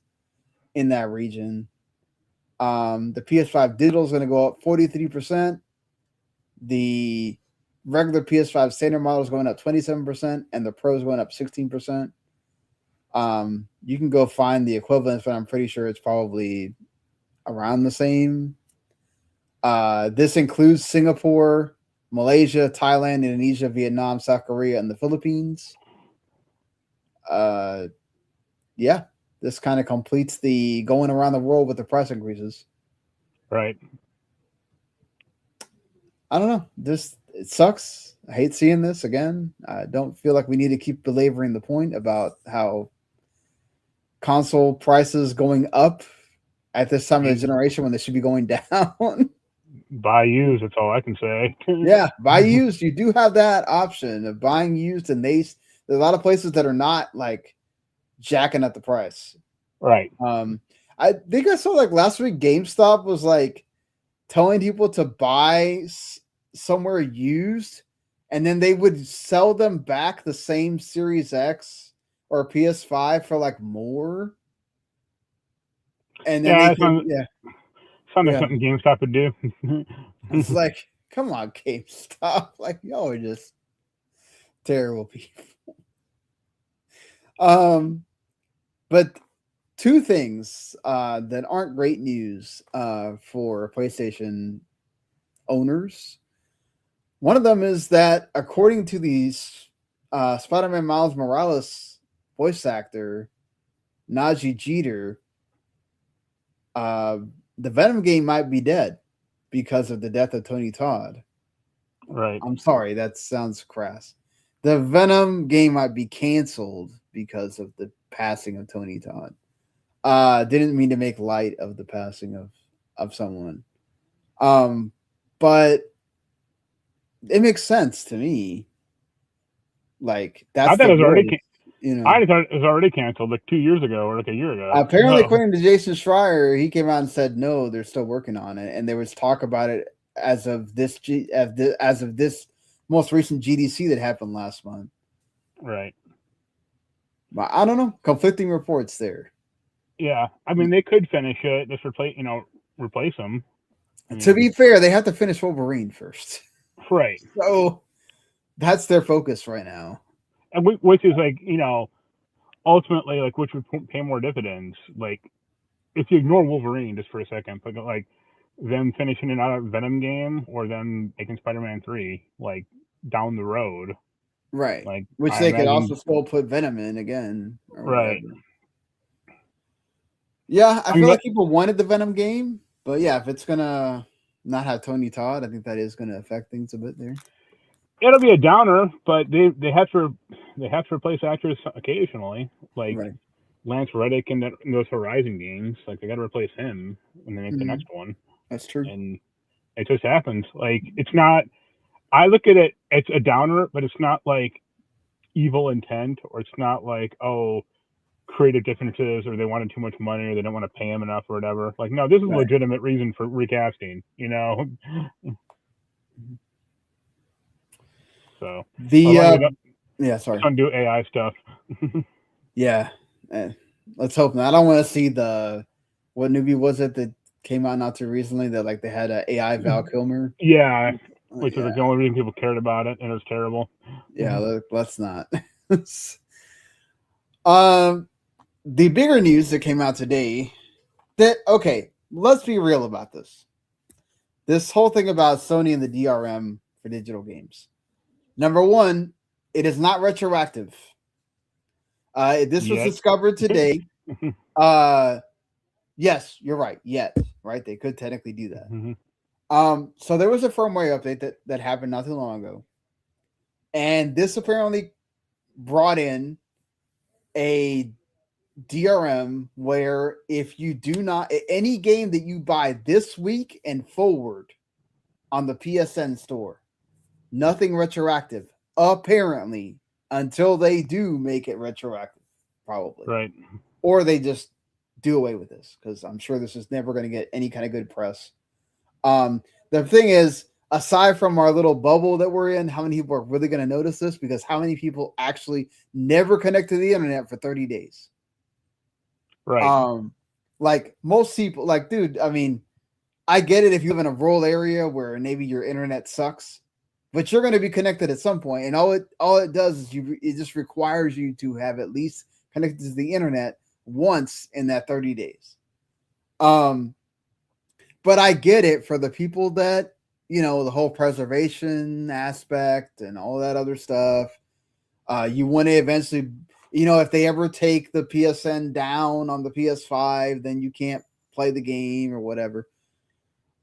in that region. The PS5 Digital is going to go up 43%. The regular PS5 Standard model is going up 27%, and the Pro is going up 16%. You can go find the equivalents, but I'm pretty sure it's probably around the same. This includes Singapore, Malaysia, Thailand, Indonesia, Vietnam, South Korea, and the Philippines. Yeah, this kind of completes the going around the world with the price increases. Right. I don't know. It sucks. I hate seeing this again. I don't feel like we need to keep belaboring the point about how console prices going up at this time of the generation when they should be going down. Buy used, that's all I can say. Yeah, buy used. You do have that option of buying used, and there's a lot of places that are not like jacking at the price. Right. I think I saw like last week GameStop was like telling people to buy somewhere used, and then they would sell them back the same Series X or PS5 for like more. And then sounds like something GameStop would do. It's like, come on, GameStop. Like, y'all are just terrible people. But two things that aren't great news for PlayStation owners. One of them is that according to the Spider-Man Miles Morales voice actor, Najee Jeter, the Venom game might be dead because of the death of Tony Todd. Right. I'm sorry, that sounds crass. The Venom game might be canceled because of the passing of Tony Todd. Didn't mean to make light of the passing of someone. But it makes sense to me. Like that's I thought it was already I thought it was already canceled like 2 years ago or like a year ago. Apparently, according to Jason Schreier, he came out and said no, they're still working on it, and there was talk about it as of this most recent GDC that happened last month. Right. But I don't know. Conflicting reports there. Yeah, I mean they could finish it, just replace them. To be fair, they have to finish Wolverine first. Right. So that's their focus right now. And which is like, ultimately, like, which would pay more dividends. Like, if you ignore Wolverine just for a second, but like them finishing another Venom game or them making Spider-Man 3, like, down the road. Right. Like, which they could also still put Venom in again. Right. Whatever. Yeah, I feel like people wanted the Venom game, but yeah, if it's gonna not have Tony Todd, I think that is gonna affect things a bit there. It'll be a downer, but they have to replace actors occasionally, like right. Lance Reddick in those Horizon games. Like they got to replace him when they make the next one. That's true. And it just happens. Like it's not. I look at it. It's a downer, but it's not like evil intent, or it's not like creative differences, or they wanted too much money, or they don't want to pay him enough, or whatever. Like no, this is a legitimate reason for recasting. So sorry. Don't do AI stuff. Yeah, let's hope not. I don't want to see what movie was it that came out not too recently that like they had an AI Val Kilmer. Yeah, which was like the only reason people cared about it, and it was terrible. Yeah, let's not. The bigger news that came out today let's be real about this. This whole thing about Sony and the DRM for digital games. Number one, it is not retroactive. This was discovered today. Yes, you're right. Right? They could technically do that. Mm-hmm. So there was a firmware update that happened not too long ago. And this apparently brought in a DRM where if you do not, any game that you buy this week and forward on the PSN store, nothing retroactive, apparently, until they do make it retroactive, probably. Right. Or they just do away with this, because I'm sure this is never going to get any kind of good press. The thing is, aside from our little bubble that we're in, how many people are really going to notice this? Because how many people actually never connect to the internet for 30 days? Right. Like most people, like, dude, I mean, I get it if you live in a rural area where maybe your internet sucks, but you're going to be connected at some point, and all it does is it just requires you to have at least connected to the internet once in that 30 days. But I get it for the people that, you know, the whole preservation aspect and all that other stuff. You want to eventually, you know, if they ever take the PSN down on the PS5, then you can't play the game or whatever.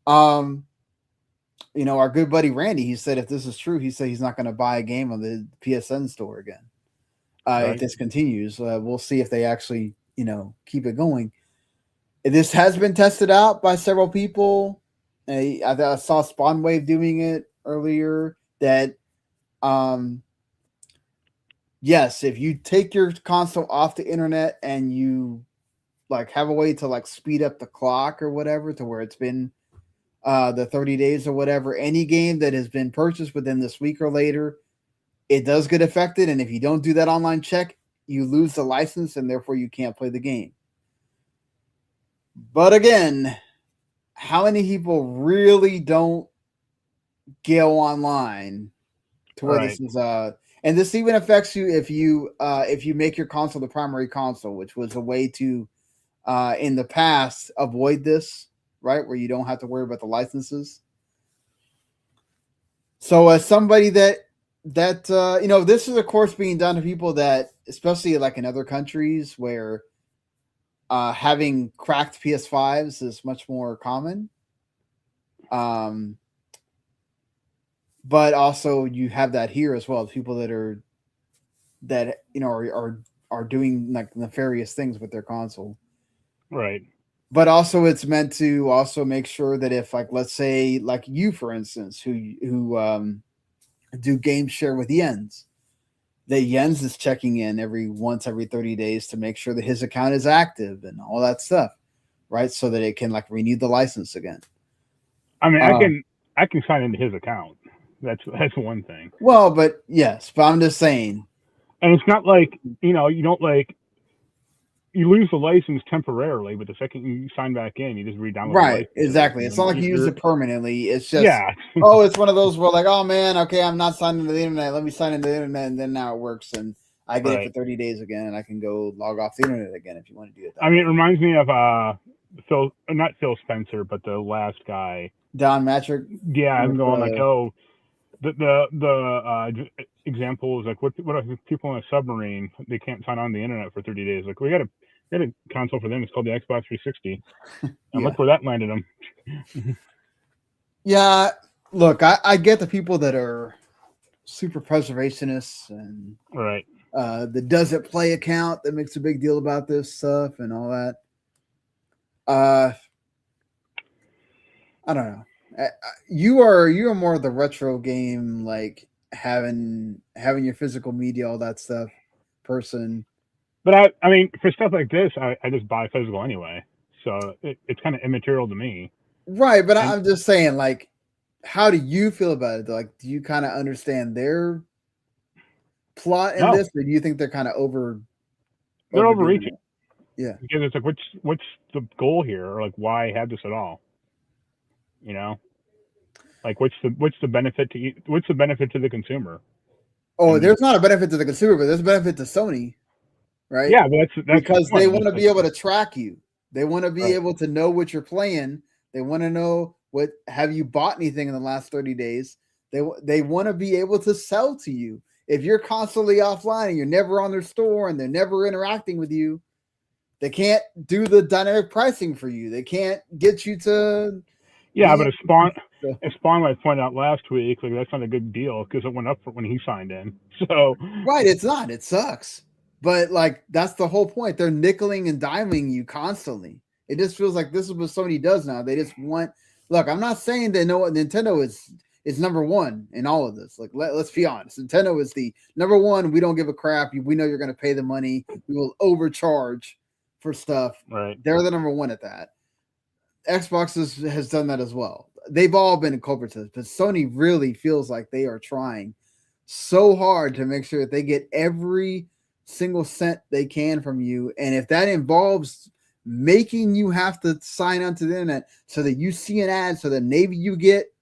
You know, our good buddy Randy, he said if this is true, he said he's not going to buy a game on the PSN store again. If this continues, we'll see if they actually, you know, keep it going. This has been tested out by several people. I saw Spawnwave doing it earlier. That, yes, if you take your console off the internet and you like have a way to like speed up the clock or whatever to where it's been the 30 days or whatever, any game that has been purchased within this week or later, it does get affected. And if you don't do that online check, you lose the license and therefore you can't play the game. But again, how many people really don't go online to where this is and this even affects you if you make your console the primary console, which was a way to in the past avoid this, right? Where you don't have to worry about the licenses. So as somebody that you know, this is of course being done to people that, especially like in other countries where having cracked PS5s is much more common. But also you have that here as well. People that you know are doing like nefarious things with their console. Right. But also it's meant to also make sure that if, like, let's say like you, for instance, who do game share with Jens, that Jens is checking in once every 30 days to make sure that his account is active and all that stuff, right? So that it can like renew the license again. I mean, I can sign into his account. That's one thing. Well, but yes, but I'm just saying. And it's not like, you know, you don't like, you lose the license temporarily, but the second you sign back in, you just re-download. Right, exactly. It's not like you use it permanently. It's just, it's one of those where like, oh man, okay, I'm not signing into the internet. Let me sign into the internet, and then now it works, and I get it for 30 days again, and I can go log off the internet again if you want to do it. I mean, it reminds me of not Phil Spencer, but the last guy, Don Matrick. Yeah, I'm going like, oh, the example is like, what if people on a submarine, they can't sign on the internet for 30 days? Like, we got a console for them. It's called the Xbox 360, and look where that landed them. Yeah, look, I get the people that are super preservationists and right, the doesn't play account that makes a big deal about this stuff and all that. I don't know. You are more of the retro game, like having your physical media, all that stuff, person. But I mean, for stuff like this, I just buy physical anyway, so it's kind of immaterial to me. Right, but I'm just saying, like, how do you feel about it? Like, do you kind of understand their plot in this, or do you think they're kind of They're overreaching. Yeah, because it's like, what's the goal here, or like, why have this at all? You know, like, what's the benefit to the consumer? Oh, there's not a benefit to the consumer, but there's a benefit to Sony. Right? Yeah, but that's because they want to be able to track you. They want to be able to know what you're playing. They want to know have you bought anything in the last 30 days. They want to be able to sell to you. If you're constantly offline and you're never on their store and they're never interacting with you, they can't do the dynamic pricing for you. They can't get you to. Yeah, but as Spawn I pointed out last week, like, that's not a good deal because it went up when he signed in. So right, it's not. It sucks. But like, that's the whole point. They're nickeling and diming you constantly. It just feels like this is what Sony does now. They just want. Look, I'm not saying they know what Nintendo is number one in all of this. Like, let's be honest. Nintendo is the number one. We don't give a crap. We know you're going to pay the money. We will overcharge for stuff. Right. They're the number one at that. Xbox has done that as well. They've all been culprits, but Sony really feels like they are trying so hard to make sure that they get every single cent they can from you, and if that involves making you have to sign onto the internet so that you see an ad, so that maybe you get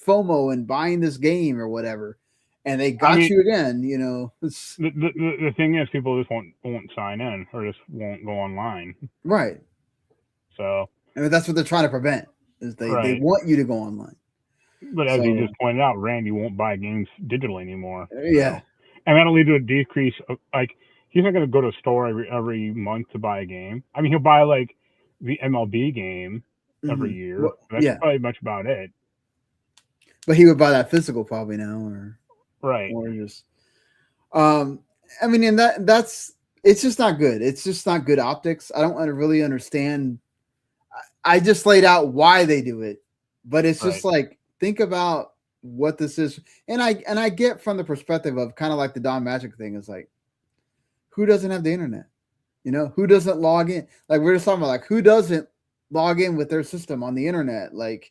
FOMO in buying this game or whatever, and they got you again, you know. The thing is, people just won't sign in or just won't go online, right? So I mean, that's what they're trying to prevent. Is they Right. want you to go online. But as you So just pointed out, Randy won't buy games digitally anymore. yeah. So. And that'll lead to a decrease of, like, he's not going to go to a store every month to buy a game. I mean, he'll buy, like, the MLB game every year. Well, That's yeah, probably much about it. but he would buy that physical probably now, Right. or just. I mean, and that's it's just not good. It's just not good optics. I don't really understand. I just laid out why they do it, but it's just like, think about what this is, and I get from the perspective of kind of like the Don Magic thing is like, who doesn't have the internet? You know, who doesn't log in? Like we're just talking about, like, who doesn't log in with their system on the internet? Like,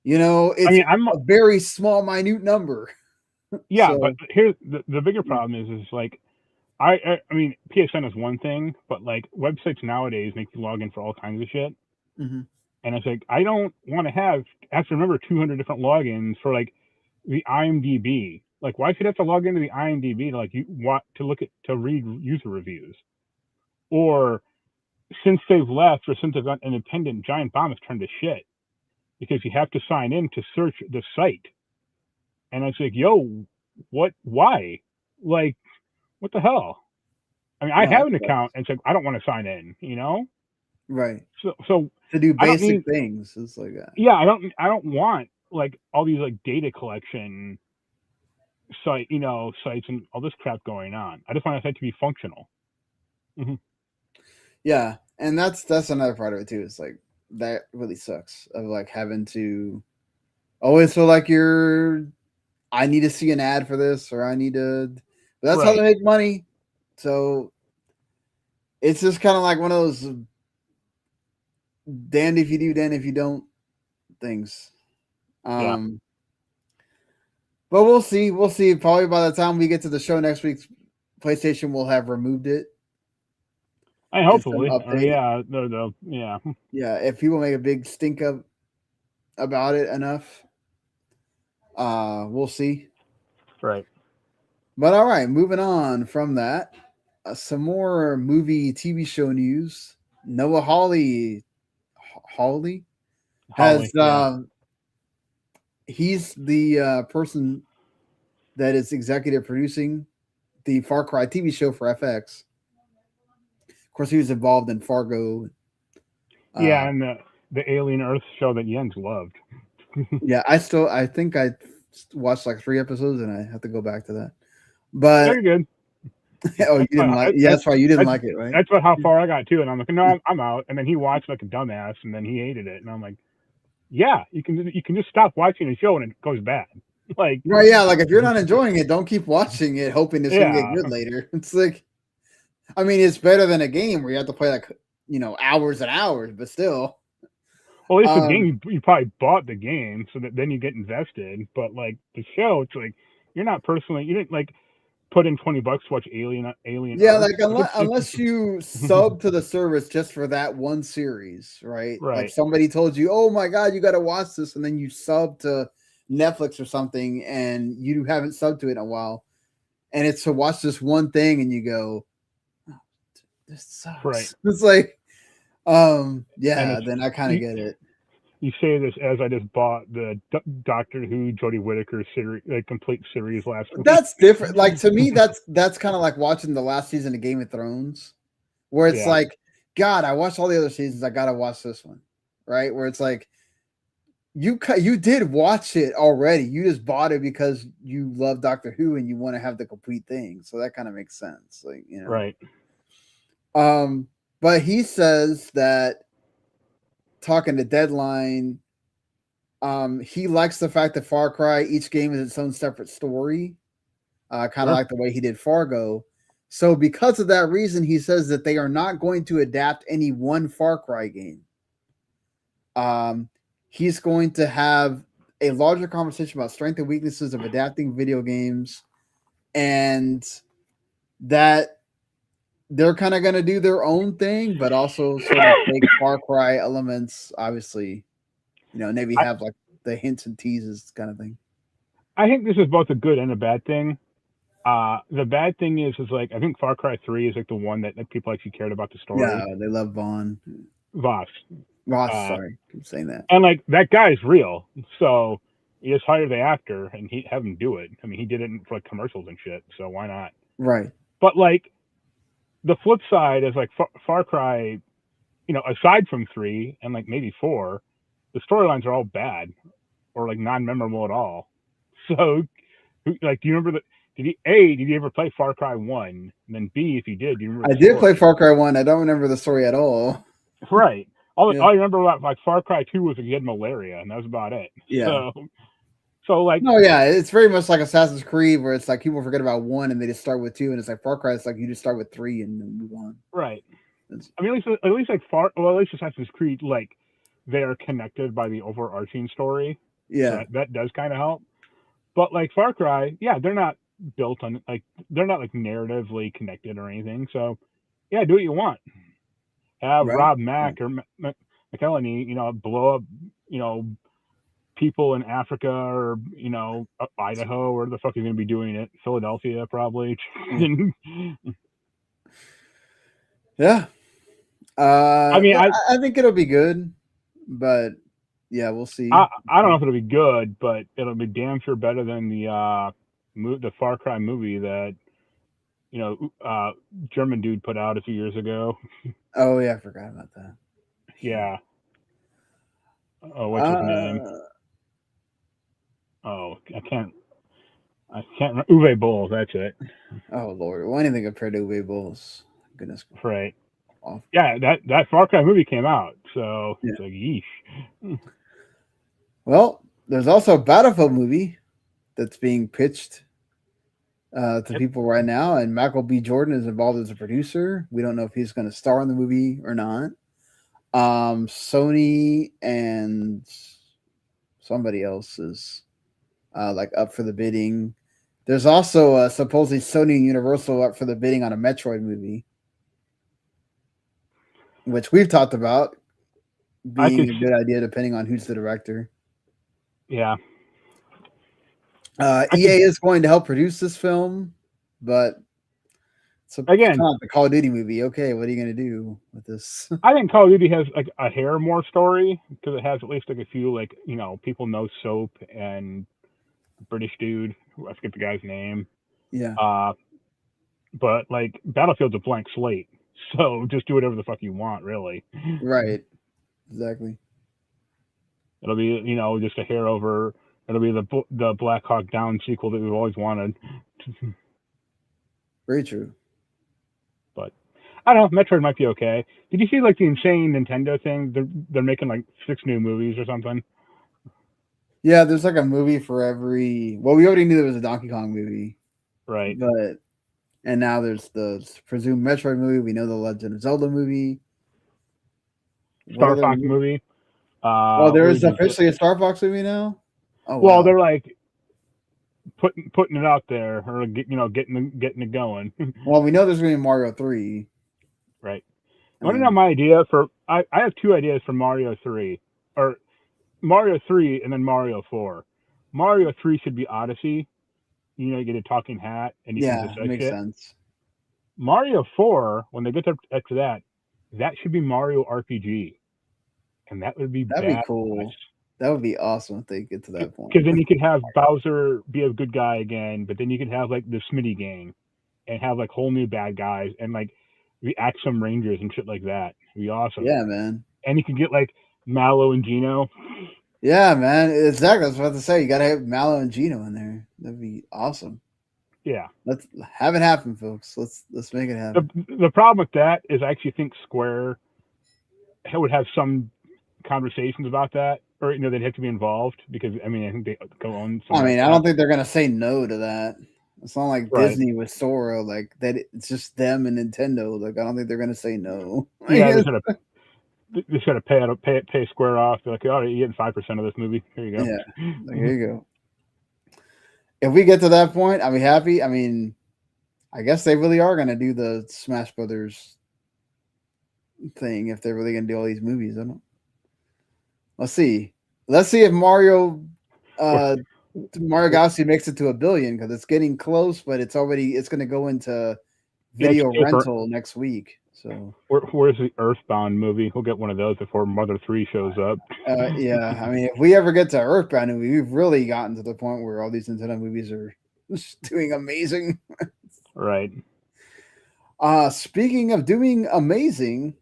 you know, it's I'm a very small, minute number. Yeah, So, but here's the bigger problem is like, I mean, PSN is one thing, but like websites nowadays make you log in for all kinds of shit. mhm. And it's like, I don't want to have to remember 200 different logins for like the IMDb. Like, why should I have to log into the IMDb to like you want to read user reviews? Or since they've left, or since they've got independent, Giant Bomb has turned to shit because you have to sign in to search the site. And it's like, yo, what? Why? Like, what the hell? I mean, I have an account, and it's like, I don't want to sign in, you know? Right. So To do basic things. It's like that. Yeah, I don't want like all these like data collection sites and all this crap going on. I just want it to be functional. Mm-hmm. Yeah, and that's another part of it too. It's like that really sucks of like having to always feel like I need to see an ad for this, or I need to. But that's how they make money. So it's just kind of like one of those damned if you do, damned if you don't things. Yeah. But we'll see. We'll see. Probably by the time we get to the show next week, PlayStation will have removed it. I hopefully. Yeah. Yeah, if people make a big stink about it enough, we'll see. Right. But all right, moving on from that, some more movie TV show news. Noah Hawley has he's the person that is executive producing the Far Cry TV show for FX. Of course, he was involved in Fargo. Yeah, and the Alien Earth show that Jens loved. Yeah, I think I watched like 3 episodes, and I have to go back to that. But very good. Oh, you didn't like? Yeah, that's right. You didn't like it, right? That's how far I got too. And I'm like, no, I'm out. And then he watched like a dumbass, and then he hated it. And I'm like, yeah, you can just stop watching the show, and it goes bad. Like, right? Yeah, like if you're not enjoying it, don't keep watching it, hoping it's gonna get good later. It's like, I mean, it's better than a game where you have to play like hours and hours, but still. Well, at least the game, you probably bought the game, so that then you get invested. But like the show, it's like you didn't like put in $20 to watch Alien. Yeah, Earth. like unless you sub to the service just for that one series, right? Like somebody told you, "Oh my God, you got to watch this," and then you sub to Netflix or something, and you haven't subbed to it in a while, and it's to watch this one thing, and you go, oh, "This sucks." Right. It's like, yeah. Then I kind of get it. You say this as I just bought the Doctor Who Jodie Whittaker series, like complete series last week. That's different. Like to me, that's kind of like watching the last season of Game of Thrones, where it's like, God, I watched all the other seasons. I gotta watch this one, right? Where it's like, you did watch it already. You just bought it because you love Doctor Who and you want to have the complete thing. So that kind of makes sense, like right. But he says that. Talking to Deadline, he likes the fact that Far Cry, each game is its own separate story, kind of like the way he did Fargo. So because of that reason, he says that they are not going to adapt any one Far Cry game. He's going to have a larger conversation about strengths and weaknesses of adapting video games, and that they're kind of going to do their own thing, but also sort of take Far Cry elements, obviously, maybe have like the hints and teases kind of thing. I think this is both a good and a bad thing. The bad thing is like, I think Far Cry 3 is like the one that people actually cared about the story. Yeah, they love Voss. Ross, sorry, I'm saying that. And like that guy's real, so you just hire the actor and have him do it. I mean, he did it for like commercials and shit, so why not? Right. But like the flip side is like Far Cry, aside from 3 and like maybe 4, the storylines are all bad or like non-memorable at all. So, like, do you remember did you ever play Far Cry 1? And then B, if you did, do you remember? I did play Far Cry 1. I don't remember the story at all. Right. All I remember about like Far Cry 2 was he had malaria, and that was about it. Yeah. So like. No, yeah, it's very much like Assassin's Creed, where it's like people forget about 1 and they just start with 2, and it's like Far Cry. It's like you just start with 3 and then move on. Right. I mean, at least at least Assassin's Creed, like they are connected by the overarching story. Yeah, so that does kind of help. But like Far Cry, yeah, they're not built on they're not like narratively connected or anything. So yeah, do what you want. Have Rob Mack or McElhenney, blow up, people in Africa or Idaho, where the fuck is going to be doing it? Philadelphia, probably. Yeah. I mean, I think it'll be good, but yeah, we'll see. I don't know if it'll be good, but it'll be damn sure better than the Far Cry movie that German dude put out a few years ago. Oh yeah, I forgot about that. Yeah. Oh, what's his name? Oh, I can't remember. Uwe Boll, that's it. Oh Lord, well, anything compared to Uwe Boll's, goodness. Right. Awful. Yeah, that Far Cry movie came out, so it's like yeesh. Well, there's also a Battlefield movie that's being pitched to people right now, and Michael B. Jordan is involved as a producer. We don't know if he's going to star in the movie or not. Sony and somebody else is like up for the bidding. There's also supposedly Sony and Universal up for the bidding on a Metroid movie, which we've talked about being a good idea depending on who's the director. Yeah. EA is going to help produce this film, but again, it's the Call of Duty movie. Okay, what are you going to do with this? I think Call of Duty has like a hair more story because it has at least like a few people know Soap and British dude. I forget the guy's name. Yeah. But like Battlefield's a blank slate, so just do whatever the fuck you want, really. Right. Exactly. It'll be just a hair over. It'll be the Black Hawk Down sequel that we've always wanted. Very true. But I don't know. Metroid might be okay. Did you see like the insane Nintendo thing? They're making like 6 new movies or something. Yeah, there's like a movie for every. Well, we already knew there was a Donkey Kong movie, right? And now there's the presumed Metroid movie. We know the Legend of Zelda movie. Star Fox movie. There is officially a Star Fox movie now. Oh, well, wow. They're like putting it out there, or getting it going. Well, we know there's going to be Mario 3. Right. I want to know my idea for. I have 2 ideas for Mario 3, or Mario 3 and then Mario 4. Mario 3 should be Odyssey. You get a talking hat and you can just makes sense. Mario 4, when they get to that should be Mario RPG, and that'd be cool. That would be awesome if they get to that point. Because then you could have Bowser be a good guy again, but then you could have like the Smitty gang, and have like whole new bad guys, and like the Axum Rangers and shit like that. It'd be awesome. Yeah, man. And you could get like Mallow and Gino. Yeah, man. Exactly. I was about to say, you got to have Mallow and Gino in there. That'd be awesome. Yeah. Let's have it happen, folks. Let's make it happen. The problem with that is I actually think Square would have some conversations about that, or they'd have to be involved, because I think they go on. I don't think they're gonna say no to that. It's not like Disney with Sora, like that. It's just them and Nintendo. Like I don't think they're gonna say no. Yeah, they just gotta pay Square off. They're like, oh, you're getting 5% of this movie. Here you go. Yeah, here you go. If we get to that point, I'll be happy. I guess they really are gonna do the Smash Brothers thing if they're really gonna do all these movies. I don't. Let's see if Mario Galaxy makes it to $1 billion, because it's getting close, but it's going to go into video rental next week. So Where's the Earthbound movie? We'll get one of those before Mother 3 shows up. yeah, I mean, if we ever get to Earthbound, we've really gotten to the point where all these Nintendo movies are doing amazing. Right. Speaking of doing amazing,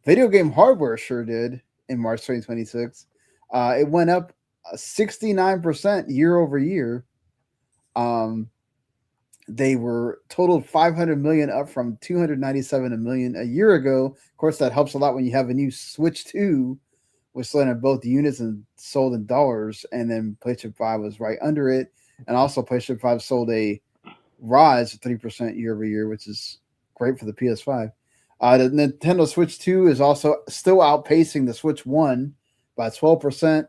video game hardware sure did in March 2026. It went up 69% year over year. They were totaled 500 million, up from 297 million a year ago. Of course, that helps a lot when you have a new Switch 2, which sold in both units and sold in dollars, and then PlayStation 5 was right under it. And also, PlayStation 5 sold a rise of 3% year over year, which is great for the PS5. The Nintendo Switch 2 is also still outpacing the Switch 1 by 12%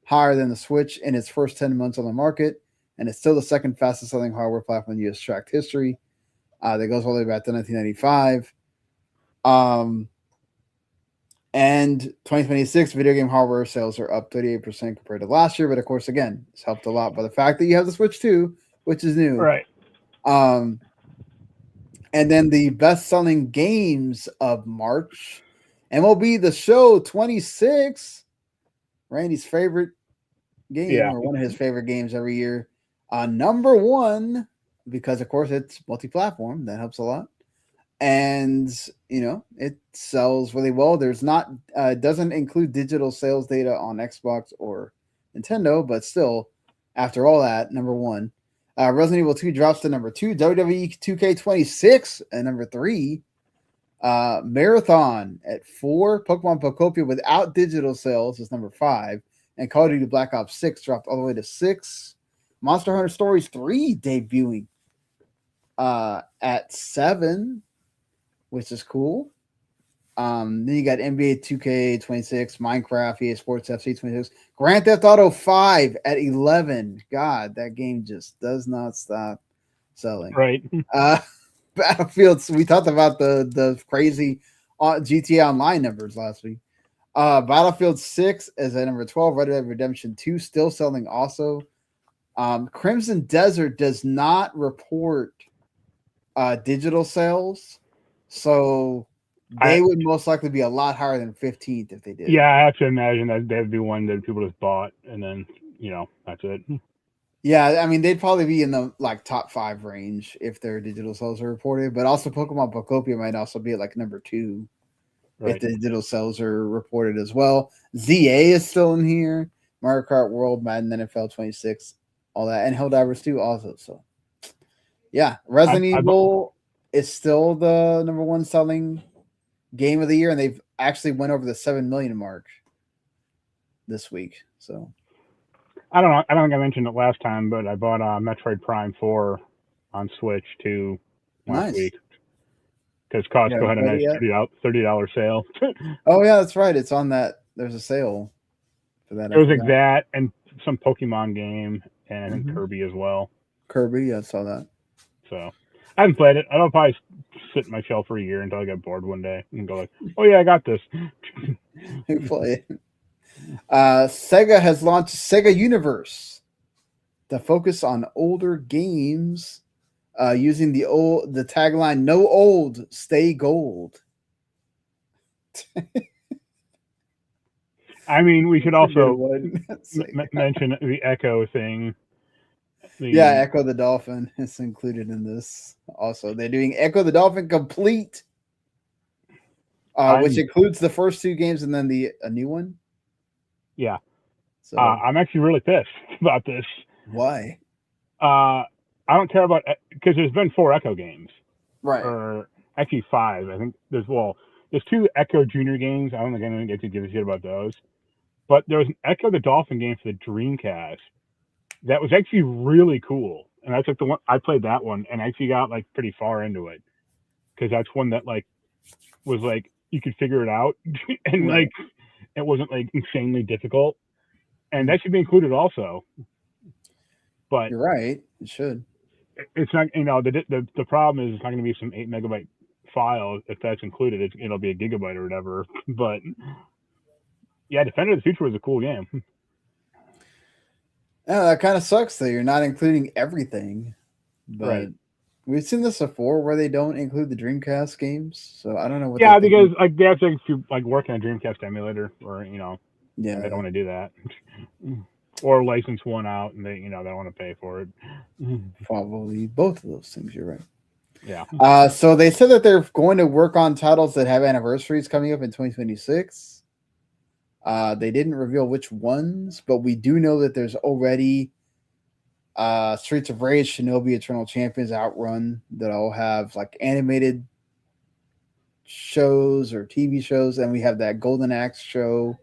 higher than the Switch in its first 10 months on the market. And it's still the second fastest selling hardware platform in U.S. tracked history. That goes all the way back to 1995. And 2026 video game hardware sales are up 38% compared to last year. But of course, again, it's helped a lot by the fact that you have the Switch 2, which is new. Right. And then the best-selling games of March, MLB The Show 26, Randy's favorite game, or one of his favorite games every year. Number one, because of course it's multi-platform, that helps a lot. And it sells really well. There's not doesn't include digital sales data on Xbox or Nintendo, but still, after all that, number one. Resident Evil 2 drops to number 2. WWE 2K26 at number 3. Marathon at 4. Pokemon Pocopia without digital sales is number 5. And Call of Duty Black Ops 6 dropped all the way to 6. Monster Hunter Stories 3 debuting at 7, which is cool. Then you got NBA 2K26, Minecraft, EA Sports FC 26, Grand Theft Auto 5 at 11. God, that game just does not stop selling. Right. Battlefield, we talked about the crazy GTA Online numbers last week. Battlefield 6 is at number 12. Red Dead Redemption 2 still selling also. Crimson Desert does not report digital sales, so they would most likely be a lot higher than 15th if they did. Yeah, I have to imagine that that'd be one that people just bought, and then that's it. Yeah, I mean they'd probably be in the top 5 range if their digital sales are reported, but also Pokemon Pocopia might also be at number 2 if the digital sales are reported as well. ZA is still in here. Mario Kart World, Madden NFL 26, all that, and Helldivers 2 also. So yeah, Resident Evil is still the number 1 selling game of the year, and they've actually went over the 7 million mark this week. So I don't know. I don't think I mentioned it last time, but I bought Metroid Prime 4 on Switch 2 last week because Costco had a nice $30 sale. Oh yeah, that's right. It's on that. There's a sale for that. It was like that and some Pokemon game, and I think Kirby as well. Kirby, I saw that. So I haven't played it. I'll probably sit on my shelf for a year until I get bored one day and go like, "Oh yeah, I got this." Play it. Sega has launched Sega Universe to focus on older games, using the tagline "No old, stay gold." I mean, we should also mention the Echo thing. Echo the Dolphin is included in this. Also, they're doing Echo the Dolphin Complete, which includes the first 2 games and then a new one. Yeah. So I'm actually really pissed about this. Why? I don't care about, because there's been 4 Echo games, right? Or actually 5. I think there's 2 Echo Junior games. I don't think anyone gets to give a shit about those. But there was an Echo the Dolphin game for the Dreamcast that was actually really cool, and that's the one I played. That one and actually got pretty far into it because that's one that was you could figure it out, and it wasn't insanely difficult, and that should be included also. But you're right, it should. It's not. The problem is it's not going to be some 8 megabyte file. If that's included, it'll be a gigabyte or whatever. But yeah, Defender of the Future was a cool game. Yeah, that kind of sucks that you're not including everything. But We've seen this before where they don't include the Dreamcast games, so I don't know what. Yeah, because like they have to like work on a Dreamcast emulator, or they don't want to do that, or license one out, and they don't want to pay for it. Probably both of those things. You're right. Yeah. So they said that they're going to work on titles that have anniversaries coming up in 2026. They didn't reveal which ones, but we do know that there's already Streets of Rage, Shinobi, Eternal Champions, Outrun that all have like animated shows or TV shows, and we have that Golden Axe show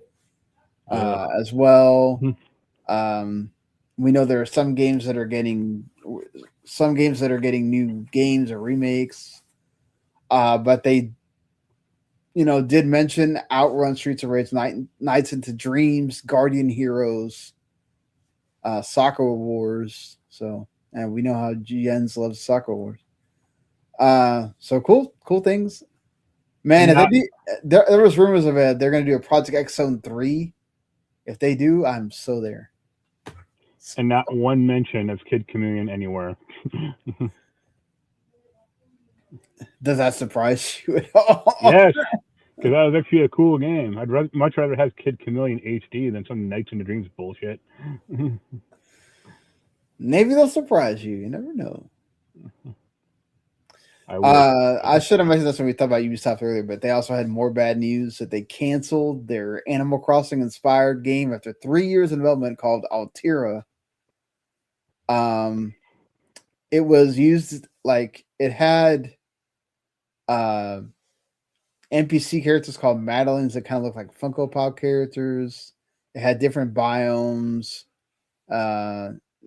as well. We know there are some games that are getting new games or remakes, but they did mention Outrun, Streets of Rage, Nights into Dreams, Guardian Heroes, Soccer Wars. So, and we know how Jens loves Soccer Wars. So cool things. Man, there was rumors of they're going to do a Project X Zone 3. If they do, I'm so there. And not one mention of Kid Chameleon anywhere. Does that surprise you at all? Yes, because that was actually a cool game. I'd much rather have Kid Chameleon HD than some Nights into Dreams bullshit. Maybe they'll surprise you. You never know. I should have mentioned this when we talked about Ubisoft earlier, but they also had more bad news that they canceled their Animal Crossing inspired game after 3 years in development called Alterra. It was used like it had NPC characters called Madeleines that kind of look like Funko Pop characters. It had different biomes,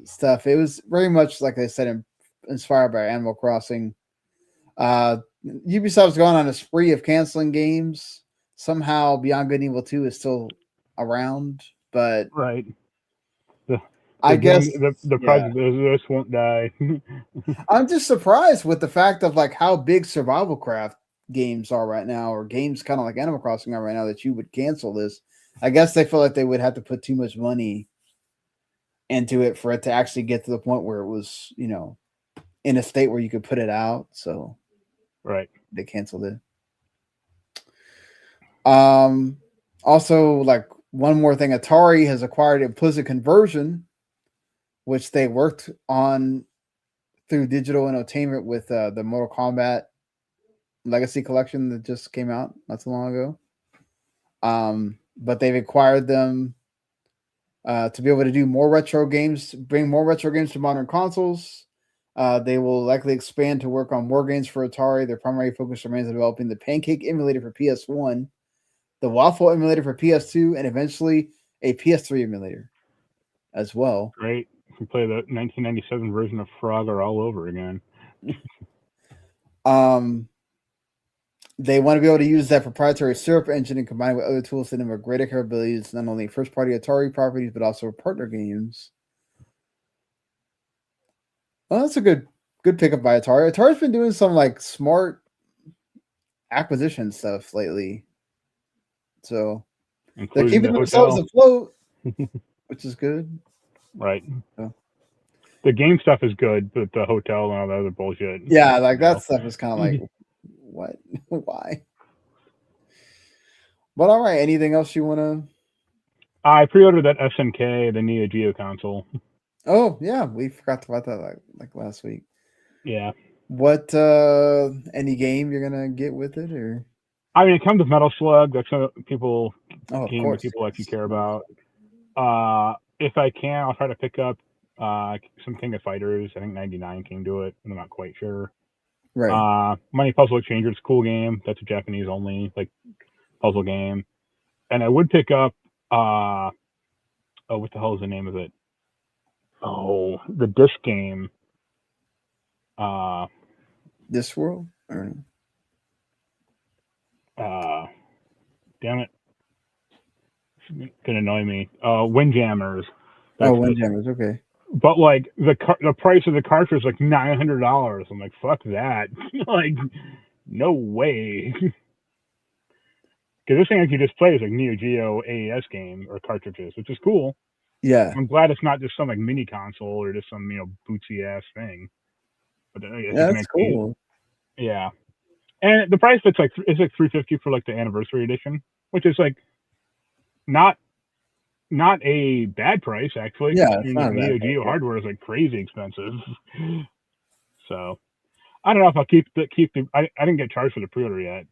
stuff. It was very much like I said, inspired by Animal Crossing. Ubisoft's gone on a spree of canceling games. Somehow Beyond Good and Evil 2 is still around, but right. I guess the project this won't die. I'm just surprised with the fact of like how big survival craft games are right now, or games kind of like Animal Crossing are right now, that you would cancel this. I guess they feel like they would have to put too much money into it for it to actually get to the point where it was, in a state where you could put it out. So right, they canceled it. Also, like one more thing, Atari has acquired Implicit Conversion, which they worked on through Digital Entertainment with the Mortal Kombat Legacy Collection that just came out not too long ago. But they've acquired them to be able to do more retro games, bring more retro games to modern consoles. They will likely expand to work on more games for Atari. Their primary focus remains on developing the Pancake emulator for PS1, the Waffle emulator for PS2, and eventually a PS3 emulator as well. Great. You can play the 1997 version of Frogger all over again. They want to be able to use that proprietary syrup engine and combine it with other tools to deliver greater capabilities, not only first-party Atari properties, but also partner games. Well, that's a good pickup by Atari. Atari's been doing some like smart acquisition stuff lately. So they're keeping themselves afloat, which is good. Right. So. The game stuff is good, but the hotel and all that other bullshit. Yeah, like that stuff is kind of like, what? Why? But all right, anything else you want to? I pre-ordered that SNK, the Neo Geo console. Oh yeah, we forgot about that like last week. Yeah. What any game you're gonna get with it, or? I mean, it comes with Metal Slug. That's what people game that people actually care about. If I can, I'll try to pick up some King of Fighters. I think 99 came to it. I'm not quite sure. Right. Money Puzzle Exchanger is a cool game. That's a Japanese only like puzzle game. And I would pick up what the hell is the name of it? Oh, the disc game. Discworld? Damn it. It's gonna annoy me. Windjammers. Windjammers, okay. But like the price of the cartridge is like $900. I'm like, fuck that. Like, no way. Because this thing actually just plays like Neo Geo AES game or cartridges, which is cool. Yeah. I'm glad it's not just some like mini console or just some bootsy ass thing. but I guess you Yeah, can that's actually, cool. yeah. And the price it's like $350 for like the anniversary edition, which is like not a bad price actually, Yeah, it's considering not that a bad price. Neo Geo hardware is like crazy expensive. So I don't know if I'll keep the. I didn't get charged for the pre-order yet.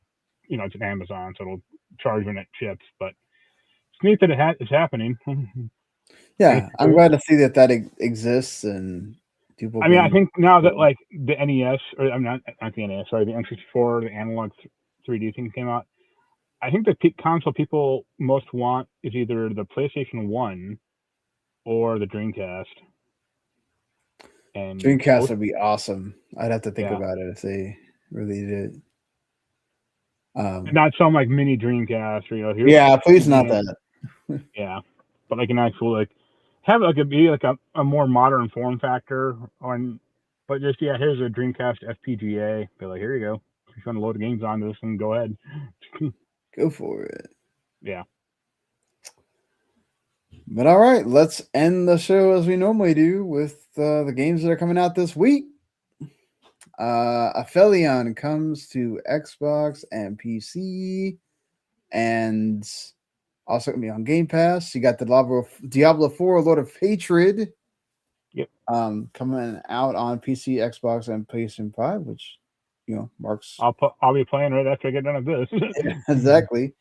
It's an Amazon, so it'll charge when it ships. But it's neat that it's happening. Yeah, I'm glad to see that exists and people I mean, I can. think now that like the NES, or I'm not the NES, sorry, the N64, the analog 3D thing came out. I think the console people most want is either the PlayStation 1 or the Dreamcast. And Dreamcast would be awesome. I'd have to think yeah, about it if they really did. not some like mini Dreamcast or here's Yeah, please not game. that. Yeah, but like an actual like have like a more modern form factor on, but just here's a Dreamcast FPGA. Be like, here you go. If you want to load the games onto this, and go ahead. Go for it. Yeah. But all right, let's end the show as we normally do with the games that are coming out this week. Aphelion comes to Xbox and PC, and also gonna be on Game Pass. You got the Diablo 4 Lord of Hatred. Yep. Coming out on PC, Xbox, and PlayStation 5, which Marc's. I'll be playing right after I get done with this. Exactly.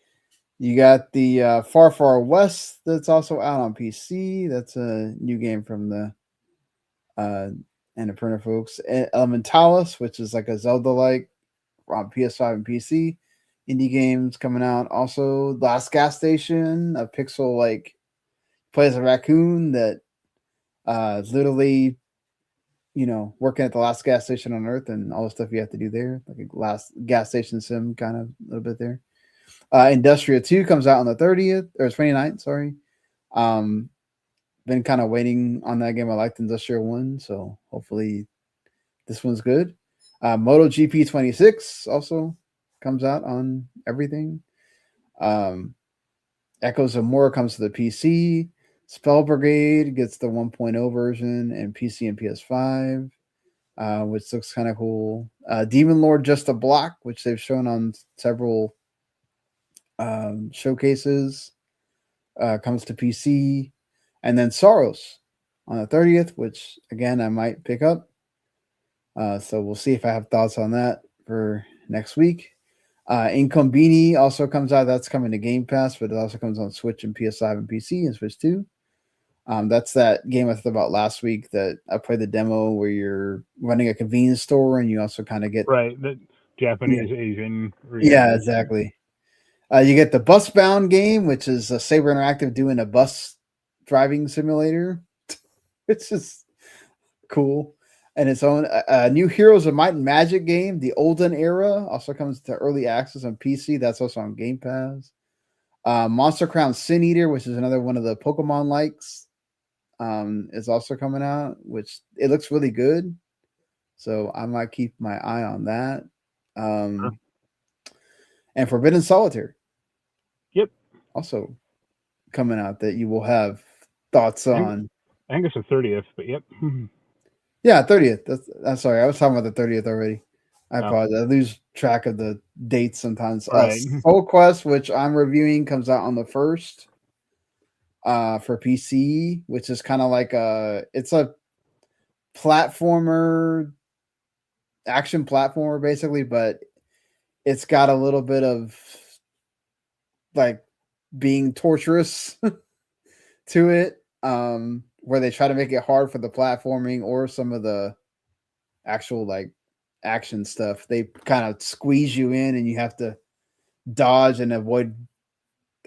You got the Far Far West that's also out on PC. That's a new game from the Annapurna folks. Elementalis, which is like a Zelda-like on PS5 and PC. Indie games coming out. Also, Last Gas Station, a pixel like plays a raccoon that is literally working at the last gas station on Earth and all the stuff you have to do there, like a last gas station sim kind of a little bit there. Industria 2 comes out on the 30th or 29th, sorry. Been kind of waiting on that game. I liked Industria 1, so hopefully this one's good. MotoGP 26 also comes out on everything. Echoes of More comes to the PC. Spell Brigade gets the 1.0 version and PC and PS5, which looks kind of cool. Demon Lord Just a Block, which they've shown on several showcases, comes to PC. And then Saros on the 30th, which again I might pick up. So we'll see if I have thoughts on that for next week. Incombini also comes out. That's coming to Game Pass, but it also comes on Switch and PS5 and PC and Switch 2. That's that game I thought about last week that I played the demo where you're running a convenience store and you also kind of get right, the Japanese Asian. Yeah, exactly. You get the Bus Bound game, which is a Saber Interactive doing a bus driving simulator. It's just cool. And its own new Heroes of Might and Magic game, the Olden Era, also comes to early access on PC. That's also on Game Pass. Monster Crown Sin Eater, which is another one of the Pokemon likes, is also coming out, which it looks really good. So I might keep my eye on that. Sure. And Forbidden Solitaire. Yep. Also coming out that you will have thoughts on. I think it's the 30th, but yep. Yeah, 30th. I'm sorry. I was talking about the 30th already. I apologize. I lose track of the dates sometimes. Right. Soul Quest, which I'm reviewing, comes out on the 1st for PC, which is kind of like it's a platformer, action platformer basically, but it's got a little bit of like being torturous to it, where they try to make it hard for the platforming or some of the actual like action stuff. They kind of squeeze you in and you have to dodge and avoid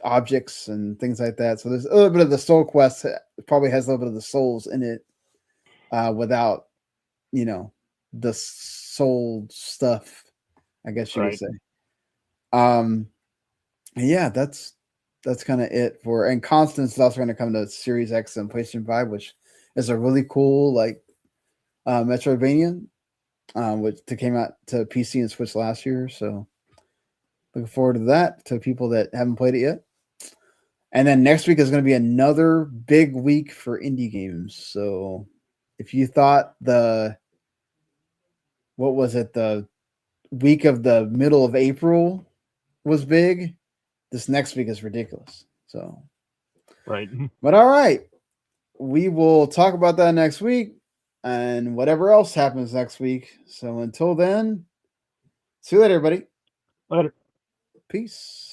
objects and things like that. So there's a little bit of the Soul Quest. It probably has a little bit of the souls in it, without the soul stuff, I guess you would say. Yeah, that's kind of it for. And Constance is also going to come to Series X and PlayStation 5, which is a really cool like Metroidvania, which came out to PC and Switch last year. So looking forward to that to people that haven't played it yet. And then next week is going to be another big week for indie games. So if you thought the what was it? The week of the middle of April was big. This next week is ridiculous. So, Right. but all right, we will talk about that next week and whatever else happens next week. So until then, see you later, everybody. Later. Peace.